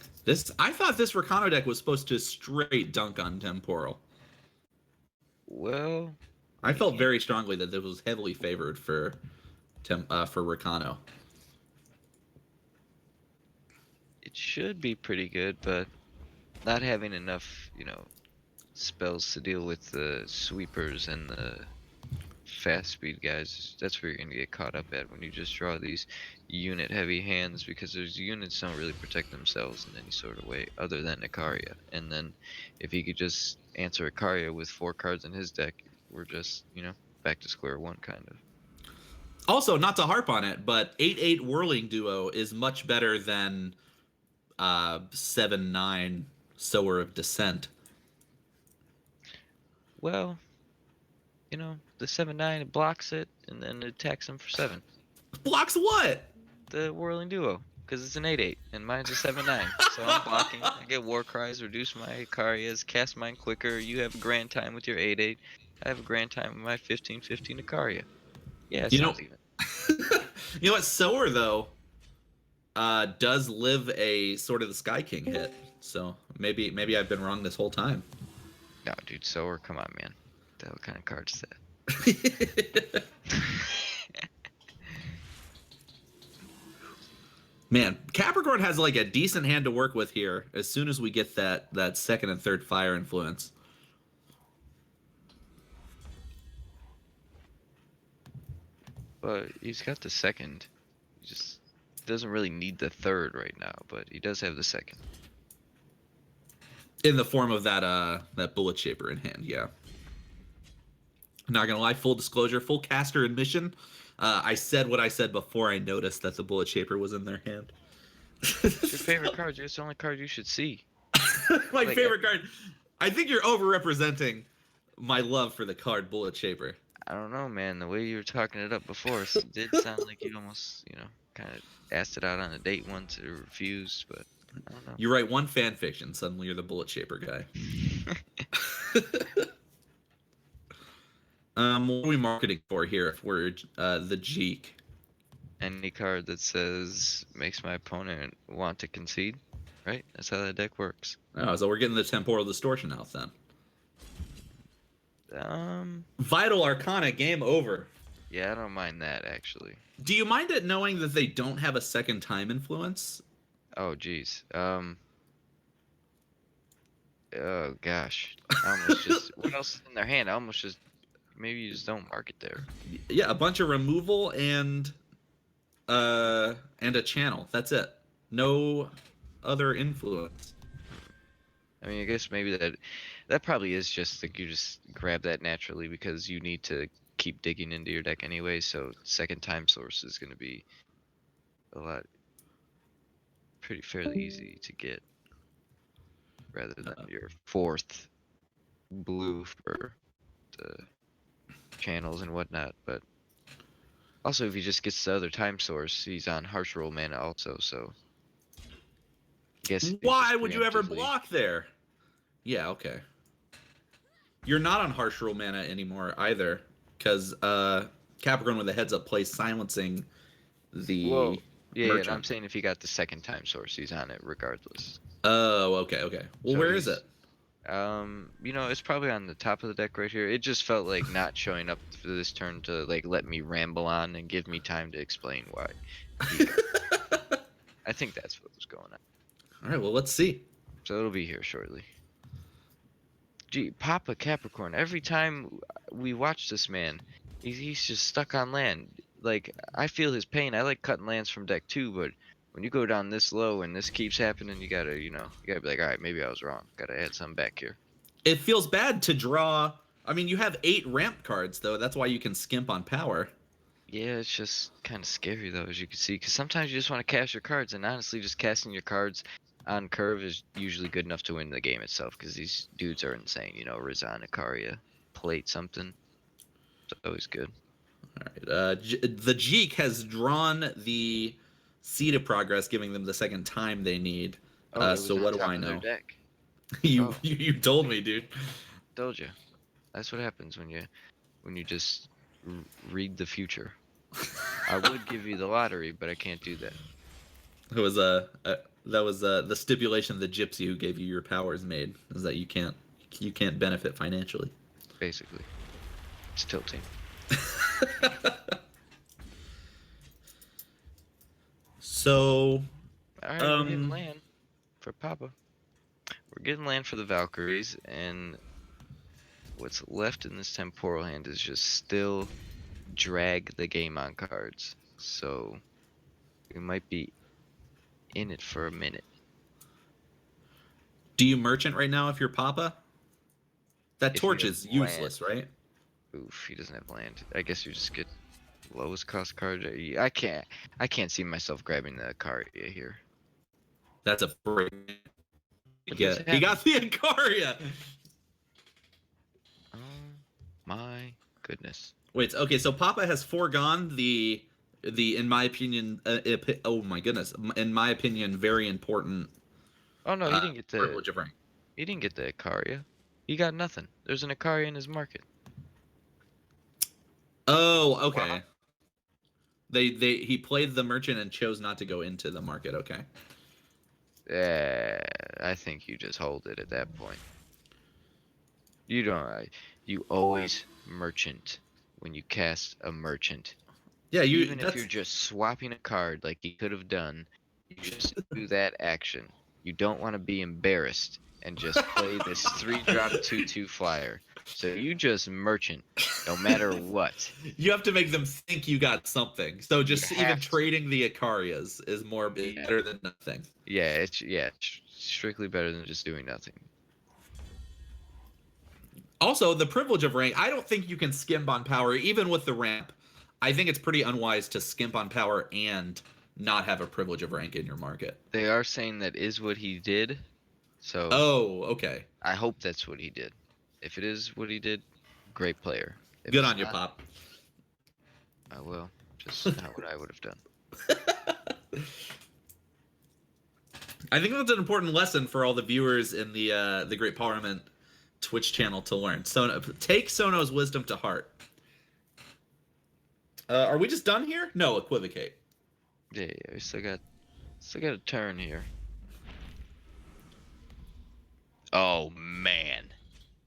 I thought this Rakano deck was supposed to straight dunk on temporal. Well, I felt very strongly that this was heavily favored for Rakano. it should be pretty good, but not having enough, spells to deal with the sweepers and the fast speed guys, that's where you're gonna get caught up at when you just draw these unit heavy hands, because those units don't really protect themselves in any sort of way other than Ikaria. And then if he could just answer Ikaria with 4 cards in his deck, we're just, back to square one kind of. Also, not to harp on it, but 8/8 Whirling Duo is much better than 7/9 Sower of Descent. Well, the 7/9 it blocks it and then it attacks him for 7. Blocks what? The Whirling Duo, because it's an 8/8 and mine's a 7/9. So I'm blocking. I get War Cries, reduce my Ikarias, cast mine quicker. You have a grand time with your 8/8. I have a grand time with my 15/15 Ikaria. Yeah, it You know, sounds even. you know what? Sower though does live a Sword of the Sky King hit, so maybe I've been wrong this whole time. No, dude, Sower, come on, man. What kind of card is that? Man, Capricorn has like a decent hand to work with here as soon as we get that second and third fire influence. But he's got the second. He just doesn't really need the third right now, but he does have the second. In the form of that Bullet Shaper in hand, yeah. Not gonna lie, full disclosure, full caster admission. I said what I said before I noticed that the Bullet Shaper was in their hand. It's your favorite card. It's the only card you should see. My favorite card. I think you're overrepresenting my love for the card Bullet Shaper. I don't know, man. The way you were talking it up before it did sound like you almost, kind of asked it out on a date once or refused, but I don't know. You write one fan fiction, suddenly you're the Bullet Shaper guy. What are we marketing for here if we're the Jeek? Any card that says makes my opponent want to concede, right? That's how that deck works. Oh, so we're getting the Temporal Distortion out then. Vital Arcana, game over. Yeah, I don't mind that actually. Do you mind it knowing that they don't have a second time influence? Oh, geez. Oh gosh. I almost just. What else is in their hand? I almost just. Maybe you just don't mark it there. Yeah, a bunch of removal and a channel. That's it. No other influence. I mean, I guess maybe that probably is just like you just grab that naturally because you need to keep digging into your deck anyway. So second time source is going to be a lot fairly easy to get rather than your fourth blue for the channels and whatnot. But also, if he just gets the other time source, he's on harsh roll mana also. So I guess why would you ever block there? Yeah, okay. You're not on harsh roll mana anymore either, because Capricorn with a heads up plays silencing the. Well, yeah, merchant. I'm saying if he got the second time source, he's on it regardless. Oh, okay. Well, so where is it? It's probably on the top of the deck right here. It just felt like not showing up for this turn to like let me ramble on and give me time to explain why. I think that's what was going on. All right, well, let's see. So it'll be here shortly. Gee, Papa Capricorn, every time we watch this man, he's just stuck on land. Like, I feel his pain. I like cutting lands from deck too, but when you go down this low and this keeps happening, you gotta be like, all right, maybe I was wrong. Gotta add something back here. It feels bad to draw. I mean, you have 8 ramp cards, though. That's why you can skimp on power. Yeah, it's just kind of scary, though, as you can see, because sometimes you just want to cast your cards, and honestly, just casting your cards on curve is usually good enough to win the game itself, because these dudes are insane. Rizan, Ikaria, plate something. It's always good. All right. The Jeek has drawn the Seed of Progress, giving them the second time they need. So what do I know? Deck. You told me, dude. Told you. That's what happens when you just read the future. I would give you the lottery, but I can't do that. It was the stipulation the gypsy who gave you your powers made, is that you can't benefit financially. Basically, it's tilting. So, all right, we're hitting land. for Papa. We're getting land for the Valkyries, and what's left in this temporal hand is just still drag the game on cards. So we might be in it for a minute. Do you merchant right now if you're Papa? That If you torch have is land, useless, right? oof, he doesn't have land. I guess you just get lowest cost card. I can't see myself grabbing the Akaria here. That's a free. He does Yeah, he have got the Akaria. Oh my goodness. Wait, okay, so Papa has foregone the in my opinion, oh my goodness, in my opinion, very important Oh no, privilege of rank. he didn't get the Akaria. He got nothing. There's an Akaria in his market. Oh, okay. He played the merchant and chose not to go into the market. Okay. I think you just hold it at that point. You don't. You always merchant when you cast a merchant. Yeah, Even if you're just swapping a card like he could have done, you just do that action. You don't want to be embarrassed and just play this 3-drop 2/2 flyer. So you just merchant, no matter what. You have to make them think you got something. So just You even have to. trading the Akarias is more better than nothing. Yeah, it's strictly better than just doing nothing. Also, the privilege of rank, I don't think you can skimp on power even with the ramp. I think it's pretty unwise to skimp on power and not have a privilege of rank in your market. They are saying that is what he did, so Oh, okay. I hope that's what he did. If it is what he did, great player. If Good it's on you, not, Pop. I will. Just not what I would have done. I think that's an important lesson for all the viewers in the Great Parliament Twitch channel to learn. So take Sono's wisdom to heart. Are we just done here? No, equivocate. Yeah, we still got a turn here. Oh man.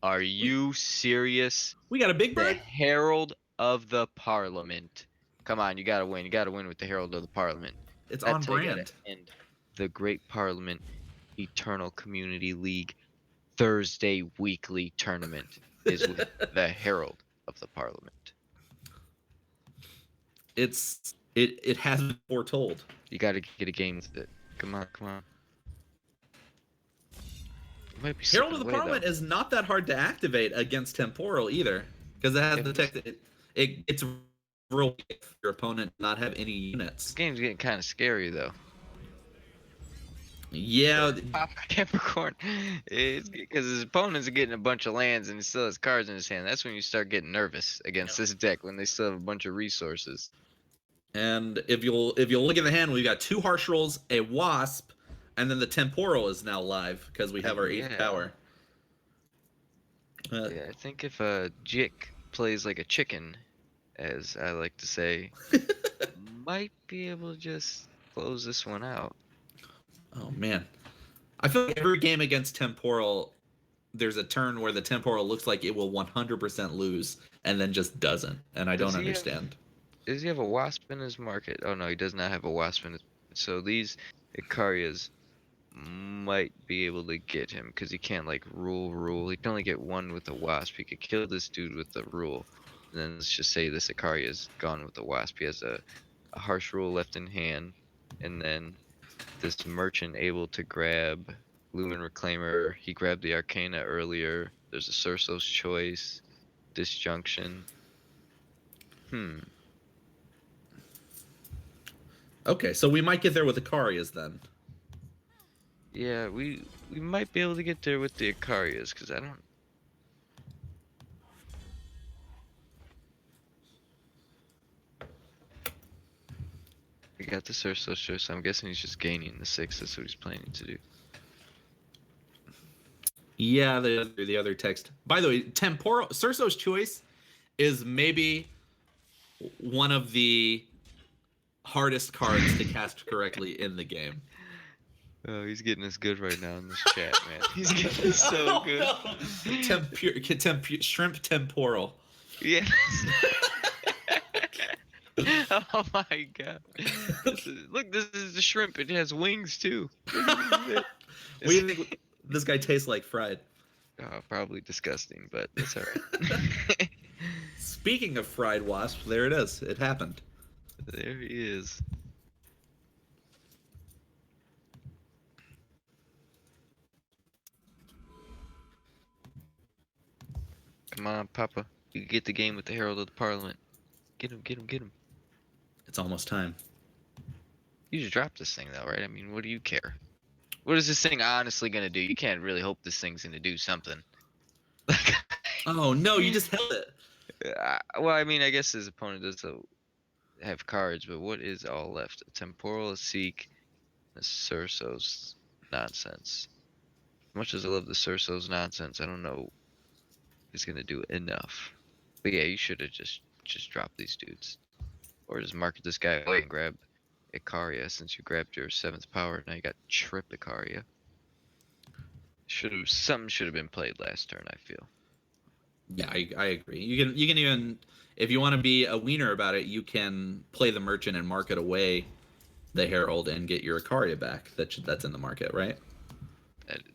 Are you serious? We got a big The bird? Herald of the Parliament. Come on, you gotta win. You gotta win with the Herald of the Parliament. It's on That's how you gotta brand. end the Great Parliament Eternal Community League Thursday Weekly Tournament is with the Herald of the Parliament. It has been foretold. You gotta get a game with it. Come on, come on. You might be Herald of slipping the away, Parliament though. is not that hard to activate against Temporal either, because it has the tech. It's real if your opponent not have any This units. game's getting kind of scary, though. Yeah, Capricorn. It's because his opponents are getting a bunch of lands and he still has cards in his hand. That's when you start getting nervous against this deck when they still have a bunch of resources. and if you'll look at the hand, we've got 2 harsh rolls, a wasp, and then the Temporal is now live because we have our 8th power. Yeah, I think if Jik plays like a chicken, as I like to say, might be able to just close this one out. Oh man, I feel like every game against Temporal, there's a turn where the Temporal looks like it will 100% lose and then just doesn't, and I don't understand. Does he have a wasp in his market? Oh no, he does not have a wasp in his market. So these Ikarias might be able to get him because he can't like rule. He can only get one with a wasp. He could kill this dude with the rule. And then let's just say this Ikaria is gone with the wasp. He has a harsh rule left in hand. And then this merchant able to grab Lumen Reclaimer. He grabbed the Arcana earlier. There's a Cerso's Choice. Disjunction. Okay, so we might get there with the Ikarias then. Yeah, we might be able to get there with the Ikarias, because I don't... We got the Cerso's Choice, so I'm guessing he's just gaining the 6. That's what he's planning to do. Yeah, the other text. By the way, Temporal Cerso's Choice is maybe one of the hardest cards to cast correctly in the game. Oh, he's getting us good right now in this chat, man. He's getting us so good. Shrimp Temporal. Yes. Oh my god. Look, this is the shrimp. It has wings too. What do you think this guy tastes like fried? Probably disgusting, but that's all right. Speaking of fried wasp, there it is. It happened. There he is. Come on, Papa. You can get the game with the Herald of the Parliament. Get him, get him, get him. It's almost time. You just dropped this thing, though, right? I mean, what do you care? What is this thing honestly going to do? You can't really hope this thing's going to do something. Oh no, you just held it. Well, I mean, I guess his opponent does have cards, but what is all left? A Temporal, a Seek, a Cerso's nonsense. As much as I love the Cerso's nonsense, I don't know if it's going to do enough. But yeah, you should have just dropped these dudes. Or just market this guy away and grab Icaria, since you grabbed your 7th power. Now you got Trip Icaria. Something should have been played last turn, I feel. Yeah, I agree. You can even, if you want to be a wiener about it, you can play the merchant and market away the Herald and get your Icaria back. That's in the market, right?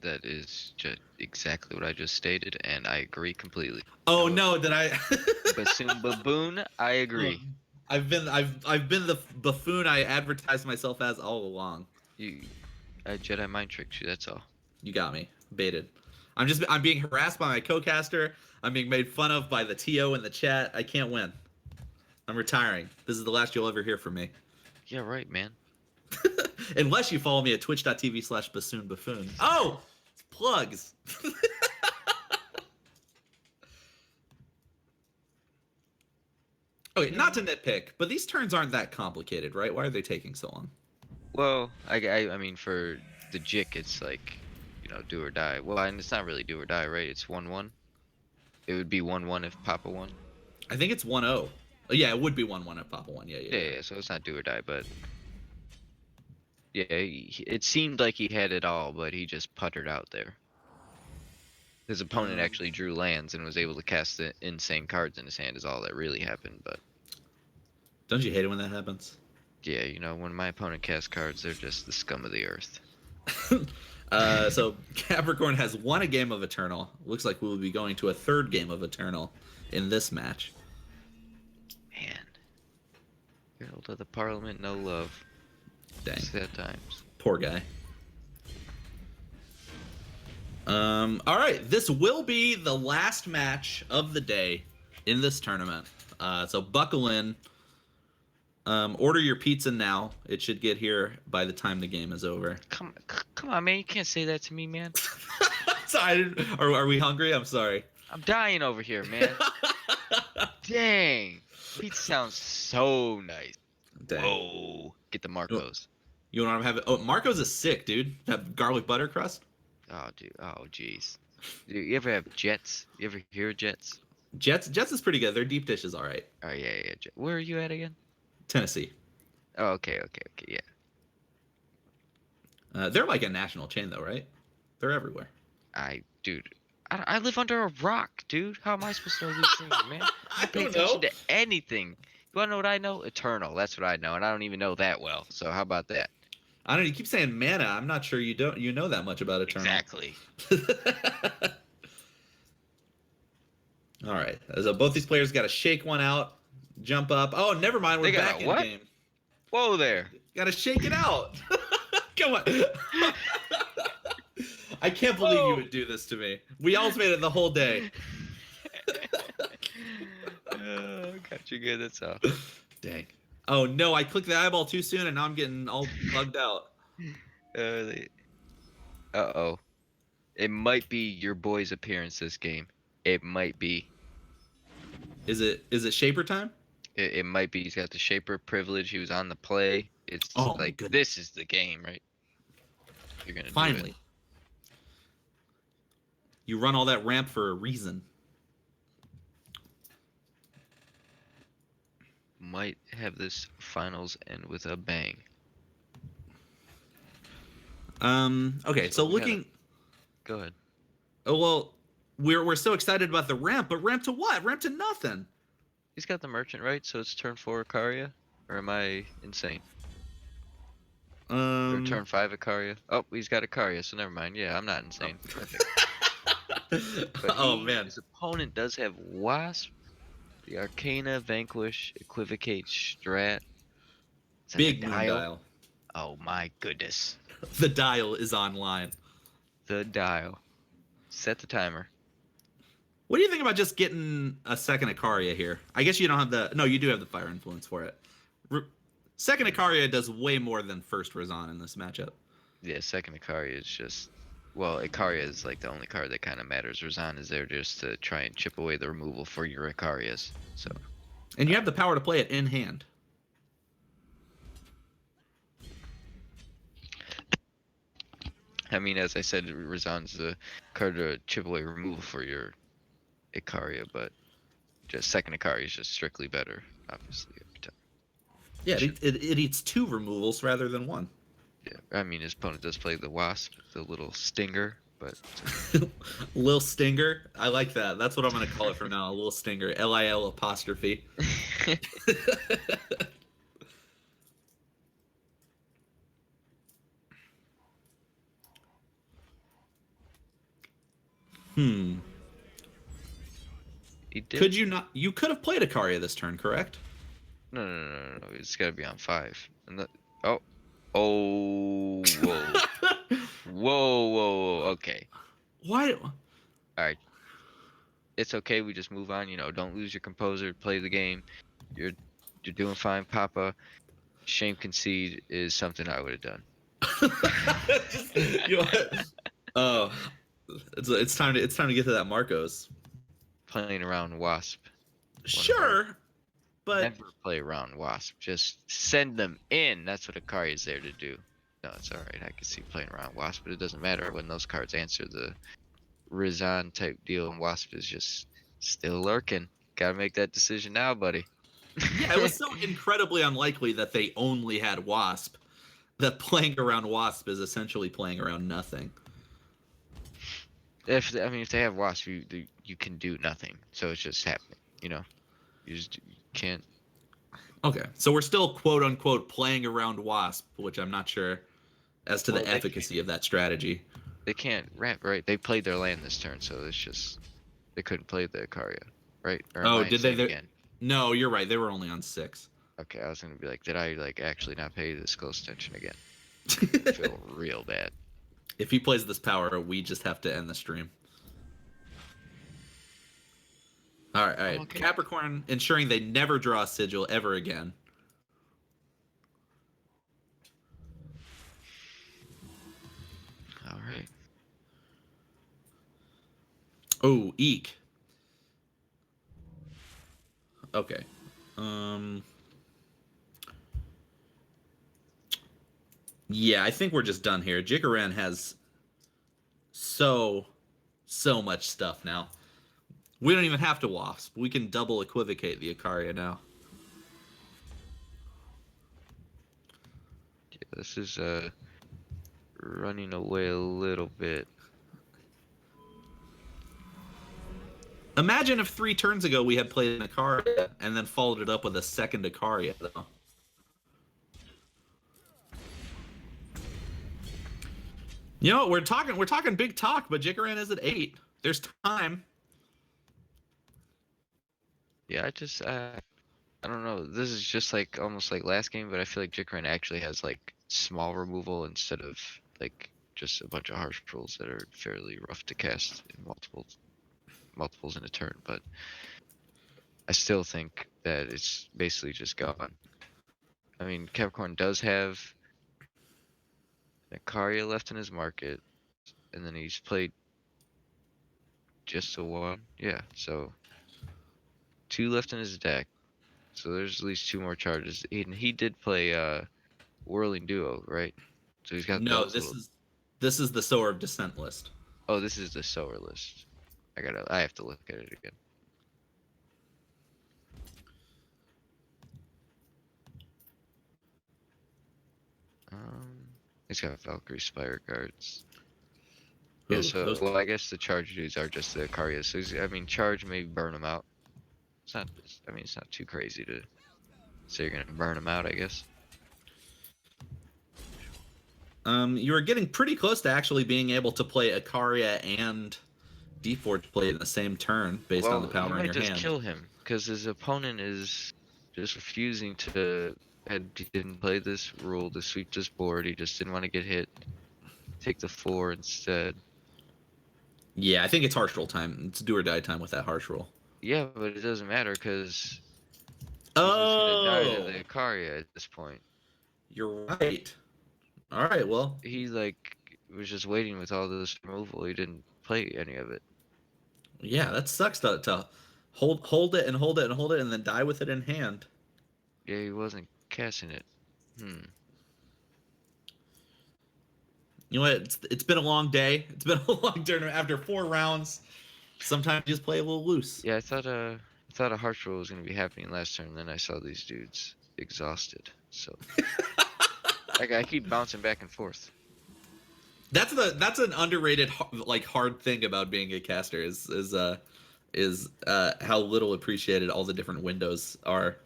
That is just exactly what I just stated, and I agree completely. Oh no, did I? Bassoon baboon, I agree. I've been the buffoon I advertised myself as all along. I Jedi mind tricked you. That's all. You got me baited. I'm being harassed by my co-caster. I'm being made fun of by the TO in the chat. I can't win. I'm retiring. This is the last you'll ever hear from me. Yeah, right, man. Unless you follow me at twitch.tv/bassoonbuffoon. Oh, it's plugs. Okay, not to nitpick, but these turns aren't that complicated, right? Why are they taking so long? Well, I mean, for the Jick, it's like, do or die. Well, and it's not really do or die, right? It's 1-1. It would be 1-1 if Papa won. I think it's 1-0. Oh, yeah, it would be 1-1 if Papa won. Yeah. So it's not do or die, but yeah, it seemed like he had it all, but he just puttered out there. His opponent actually drew lands and was able to cast the insane cards in his hand is all that really happened, but... Don't you hate it when that happens? Yeah, when my opponent casts cards, they're just the scum of the earth. So Capricorn has won a game of Eternal. Looks like we will be going to a 3rd game of Eternal in this match. Man. Herald of the Parliament, no love. Dang. Sad times. Poor guy. All right, this will be the last match of the day in this tournament. So buckle in. Order your pizza now. It should get here by the time the game is over. Come on, man. You can't say that to me, man. Sorry, are we hungry? I'm sorry. I'm dying over here, man. Dang. Pizza sounds so nice. Dang. Whoa. Get the Marcos. You want to have it? Oh, Marcos is sick, dude. That garlic butter crust. Oh, dude. Oh, jeez. You ever have Jets? You ever hear of Jets? Jets is pretty good. Their deep dish is all right. Oh, yeah. Where are you at again? Tennessee. Oh, okay, yeah. They're like a national chain, though, right? They're everywhere. Dude, I live under a rock, dude. How am I supposed to know these things, man? I pay attention to anything. You wanna know what I know? Eternal. That's what I know, and I don't even know that well. So how about that? I don't know. You keep saying mana. I'm not sure you know that much about Eternal. Exactly. All right. So both these players got to shake one out, jump up. Oh, never mind. We're back in what? game. Whoa there. Got to shake it out. Come on. I can't believe you would do this to me. We almost made it the whole day. Got you good. That's all. Dang. Oh no! I clicked the eyeball too soon, and now I'm getting all bugged out. Uh-oh. It might be your boy's appearance this game. It might be. Is it Shaper time? It might be. He's got the Shaper privilege. He was on the play. It's like this is the game, right? You're gonna finally. Do it. You run all that ramp for a reason. Might have this finals end with a bang. Okay, so looking. Go ahead. Oh well, we're so excited about the ramp, but ramp to what? Ramp to nothing. He's got the merchant, right? So it's turn 4 Icaria, or am I insane? Or Um. turn 5 Icaria. Oh, he's got Icaria, so never mind. Yeah, I'm not insane. Perfect. But Oh man, his opponent does have Wasp, the Arcana, Vanquish, Equivocate, Strat. Is that the big moon Dial? dial. Oh my goodness. The dial is online. The Dial. Set the timer. What do you think about just getting a second Icaria here? I guess you don't have the. No, you do have the fire influence for it. Re- Second Icaria does way more than first Razan in this matchup. Yeah, second Icaria is just. Well, Icaria is like the only card that kind of matters. Razan is there just to try and chip away the removal for your Icarias. So, And you have the power to play it in hand. I mean, as I said, Razan's the card to chip away removal for your Icaria, but just second Icaria is just strictly better, obviously, every time. Yeah, it eats two removals rather than one. Yeah, I mean, his opponent does play the Wasp, the little stinger, but Lil Stinger. I like that. That's what I'm going to call it from now. A Lil Stinger. LIL apostrophe. Hmm. he did. Could you not? You could have played Icaria this turn, correct? No. It's got to be on 5. And oh, whoa. Whoa. Okay. Why? All right. It's okay. We just move on. Don't lose your composure. Play the game. You're you're doing fine, Papa. Shame concede is something I would have done. Just, you know what? Oh, it's time to get to that Marcos. Playing around Wasp. Sure, but Never play around Wasp. Just send them in. That's what Akari is there to do. No, it's alright. I can see playing around Wasp, but it doesn't matter when those cards answer the Rizan type deal, and Wasp is just still lurking. Gotta make that decision now, buddy. yeah, it was so incredibly unlikely that they only had Wasp that playing around Wasp is essentially playing around nothing. if they have Wasp, you can do nothing. So it's just happening. You can't. Okay, so we're still quote unquote playing around Wasp, which I'm not sure as to Well, the efficacy of that strategy. they can't ramp, right? They played their land this turn, so it's just they couldn't play the Ikaria, right? Or am Oh, I did they? insane again? No, you're right. They were only on 6. Okay, I was gonna be like, did I like actually not pay this close attention again? I feel real bad. If he plays this power, we just have to end the stream. All right, all right. Okay. Capricorn ensuring they never draw a sigil ever again. All right. Oh, eek. Okay. Um. Yeah, I think we're just done here. Jikaran has so much stuff now. We don't even have to Wasp. We can double equivocate the Icaria now. Yeah, this is running away a little bit. Imagine if 3 turns ago we had played an Icaria and then followed it up with a second Icaria, though. You know, we're talking big talk, but Jikaran is at 8. There's time. Yeah, I don't know. This is just like almost like last game, but I feel like Jikran actually has like small removal instead of like just a bunch of harsh trolls that are fairly rough to cast in multiples in a turn. But I still think that it's basically just gone. I mean, Capricorn does have Icaria left in his market, and then he's played just a 1. Yeah, so 2 left in his deck. So there's at least 2 more charges. And he did play Whirling Duo, right? So he's got No, those little. this is the Sower of Descent list. Oh, this is the sower list. I have to look at it again. He's got Valkyrie Spire Guards. Yeah, Ooh, so those... well, I guess the charge dudes are just the Ikarias. So charge maybe burn them out. It's not. I mean, it's not too crazy to say you're gonna burn them out. I guess. You were getting pretty close to actually being able to play Icaria and Deforge play in the same turn based on the Well, he power in might your just hand. kill him because his opponent is just refusing to. He didn't play this rule to sweep this board. He just didn't want to get hit. Take the 4 instead. Yeah, I think it's harsh roll time. It's do or die time with that harsh roll. Yeah, but it doesn't matter because he's just gonna die to Oh, the Icaria at this point. you're right. All right, well, He like was just waiting with all this removal. He didn't play any of it. yeah, that sucks to hold it and hold it and hold it and then die with it in hand. Yeah, he wasn't casting it. Hmm. You know what? It's been a long day. It's been a long tournament. After 4 rounds, sometimes you just play a little loose. Yeah, I thought a harsh roll was gonna be happening last turn. Then I saw these dudes exhausted. So I keep bouncing back and forth. That's an underrated like hard thing about being a caster is how little appreciated all the different windows are.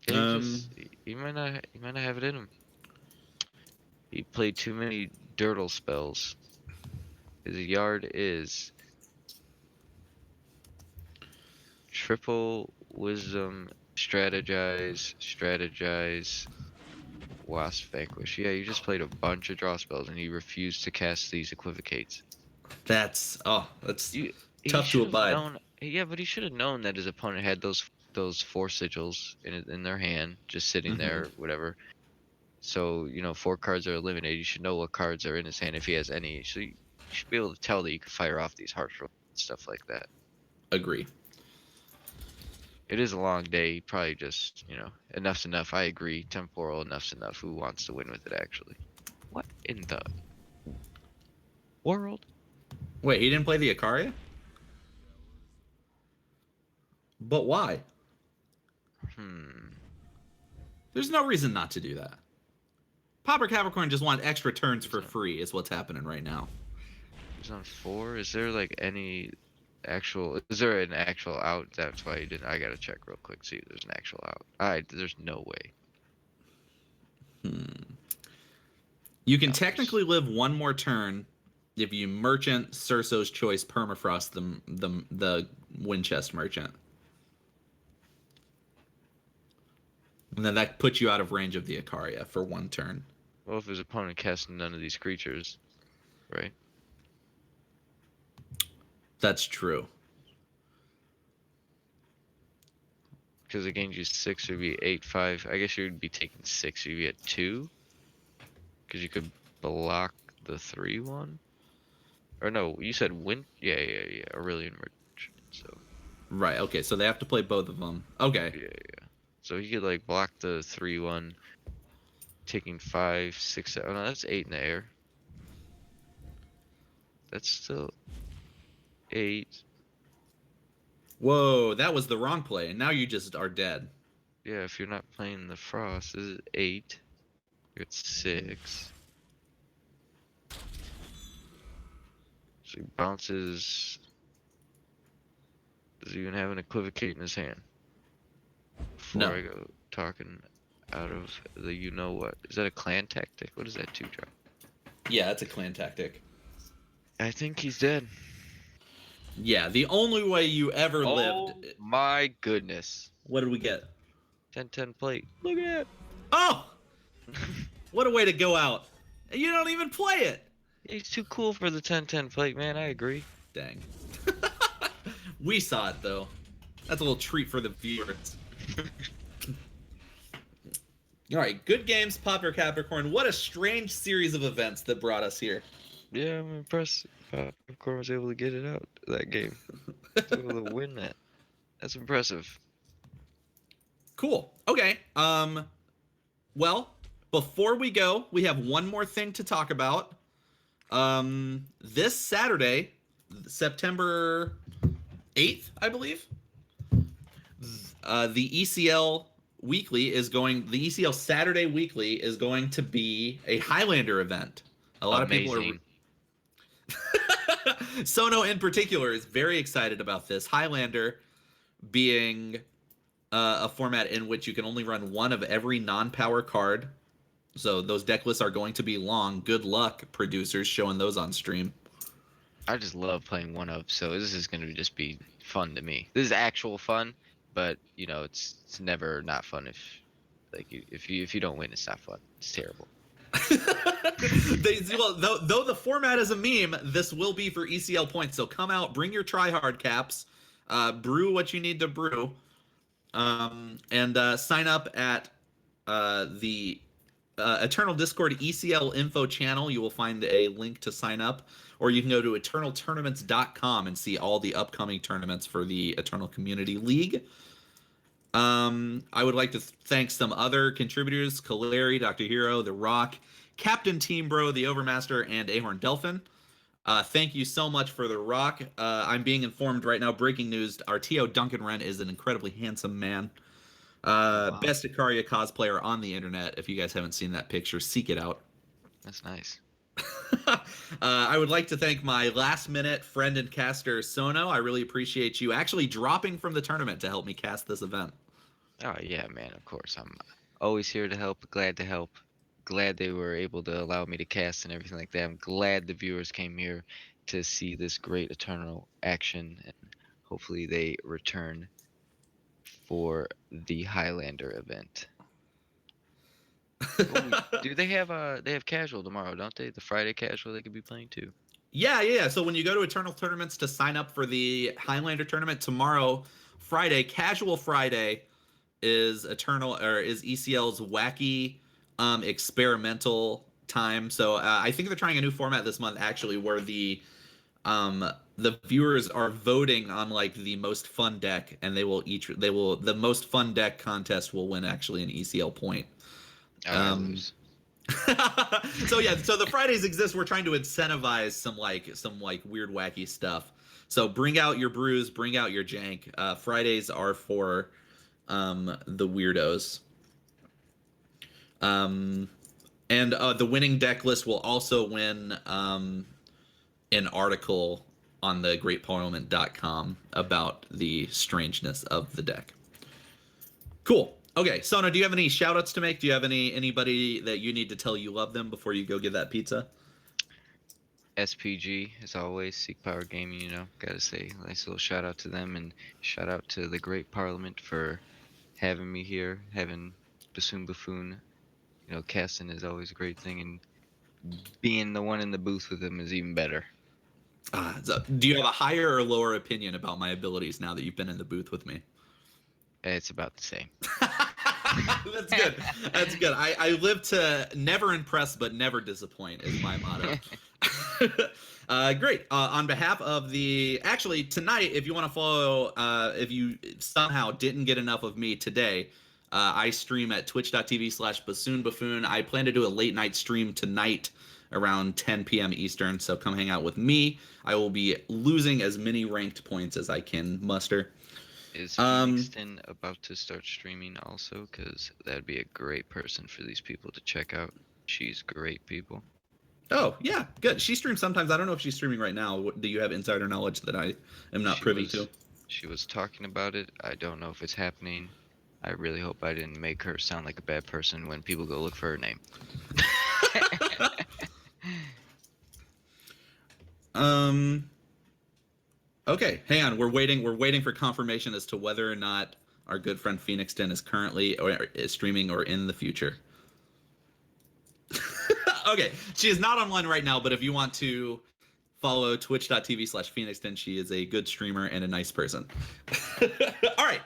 Yeah, Um, he might not have it in him. He played too many dirtle spells. His yard is triple wisdom, strategize, wasp vanquish. Yeah, you just played a bunch of draw spells and he refused to cast these equivocates. that's He tough to should have abide. known. Yeah, but he should have known that his opponent had those 4 sigils in their hand, just sitting Hmm. there, whatever. So, 4 cards are eliminated. You should know what cards are in his hand if he has any. So you should be able to tell that you can fire off these harsh rolls and stuff like that. Agree. It is a long day. Probably just, enough's enough. I agree. Temporal, enough's enough. Who wants to win with it, actually? What in the world? Wait, he didn't play the Icaria? But why? Hmm. There's no reason not to do that. Popper Capricorn just want extra turns He's for on, free is what's happening right now. he's on 4. Is there, like, any actual... Is there an actual out? That's why he didn't... I gotta check real quick, see if there's an actual out. There's no way. You can No, there's... technically live one more turn if you merchant Cerso's Choice permafrost the Winchest merchant. And then that puts you out of range of the Icaria for 1 turn. Well, if his opponent casts none of these creatures, right? That's true. Because it gains you 6, it would be 8, 5. I guess you would be taking 6, you'd be at 2. Because you could block the 3-1. Or no, you said win. Yeah. Aurelian Merchant. So Right, okay, so they have to play both of them. Okay. yeah. So he could like block the 3-1, taking 5, 6, 7. Oh no, that's 8 in the air. That's still 8. Whoa, that was the wrong play. Now you just are dead. Yeah, if you're not playing the frost, this is 8. You're at 6. So he bounces. Does he even have an equivocate in his hand? Before No. I go talking out of the you know what. Is that a clan tactic? What is that 2 drop? Yeah, that's a clan tactic. I think he's dead. Yeah, the only way you ever Oh lived. my goodness. What did we get? 10-10 plate. Look at Oh! that. What a way to go out. You don't even play it. He's too cool for the 10-10 plate, man. I agree. Dang. We saw it, though. That's a little treat for the viewers. All right, good games, Popper Capricorn. What a strange series of events that brought us here. Yeah, I'm impressed. Popcorn was able to get it out that game. Was able to win that. That's impressive. Cool. Okay. Well, before we go, we have one more thing to talk about. This Saturday, September 8th, I believe, the ECL Saturday Weekly is going to be a Highlander event. A lot of people are. Amazing. Sono in particular is very excited about this. Highlander being a format in which you can only run one of every non-power card. So those deck lists are going to be long. Good luck, producers, showing those on stream. I just love playing one of, so this is going to just be fun to me. This is actual fun, but it's never not fun if you don't win, it's not fun. It's terrible. Well, though the format is a meme, this will be for ECL points. So come out, bring your tryhard caps, brew what you need to brew, and sign up at the Eternal Discord ECL info channel. You will find a link to sign up, or you can go to eternaltournaments.com and see all the upcoming tournaments for the Eternal Community League. I would like to thank some other contributors: Kaleri, Dr. Hero, The Rock, Captain Team Bro, The Overmaster, and Ahorn Delphin. Thank you so much for The Rock. I'm being informed right now, breaking news, our TO Duncan Wren is an incredibly handsome man. Oh, wow. Best Ikaria cosplayer on the internet. If you guys haven't seen that picture, seek it out. That's nice. I would like to thank my last minute friend and caster, Sono. I really appreciate you actually dropping from the tournament to help me cast this event. Oh yeah, man, of course. I'm always here to help, glad to help. Glad they were able to allow me to cast and everything like that. I'm glad the viewers came here to see this great Eternal action, and hopefully they return for the Highlander event. Oh, do they have casual tomorrow, don't they? The Friday casual they could be playing too. Yeah. So when you go to Eternal Tournaments to sign up for the Highlander tournament tomorrow, Friday, Casual Friday, is ECL's wacky experimental time. So I think they're trying a new format this month actually, where the viewers are voting on like the most fun deck, and the most fun deck contest will win actually an ECL point. Oh, I Um, lose. so yeah, so the Fridays exist. We're trying to incentivize some weird wacky stuff. So bring out your brews, bring out your jank. Fridays are for the weirdos. Um, and the winning deck list will also win an article on the greatparliament.com about the strangeness of the deck. Cool. Okay, Sona, do you have any shout outs to make? Do you have anybody that you need to tell you love them before you go get that pizza? SPG, as always, Seek Power Gaming, gotta say, nice little shout out to them, and shout out to the Great Parliament for having me here, having Bassoon Buffoon. Casting is always a great thing, and being the one in the booth with him is even better. So do you have a higher or lower opinion about my abilities now that you've been in the booth with me? It's about the same. That's good. That's good. I live to never impress but never disappoint is my motto. Great. On behalf of actually tonight, if you want to follow, if you somehow didn't get enough of me today, I stream at twitch.tv/bassoonbuffoon. I plan to do a late night stream tonight around 10 p.m. Eastern, so come hang out with me. I will be losing as many ranked points as I can muster. Is Um, Phoenixton about to start streaming also? Because that'd be a great person for these people to check out. She's great, people. oh, yeah, good. She streams sometimes. I don't know if she's streaming right now. Do you have insider knowledge that I am not She privy to? was she was talking about it. I don't know if it's happening. I really hope I didn't make her sound like a bad person when people go look for her name. um, okay, hang on. We're waiting. We're waiting for confirmation as to whether or not our good friend Phoenixton is currently or is streaming or in the future. Okay, she is not online right now, but if you want to follow twitch.tv/Phoenixton, she is a good streamer and a nice person. All right.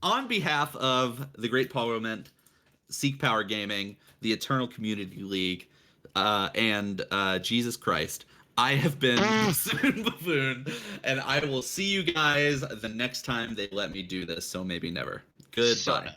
On behalf of the Great Parliament, Seek Power Gaming, the Eternal Community League, and Jesus Christ, I have been Bassoon Buffoon, and I will see you guys the next time they let me do this, so maybe never. Goodbye. Sona.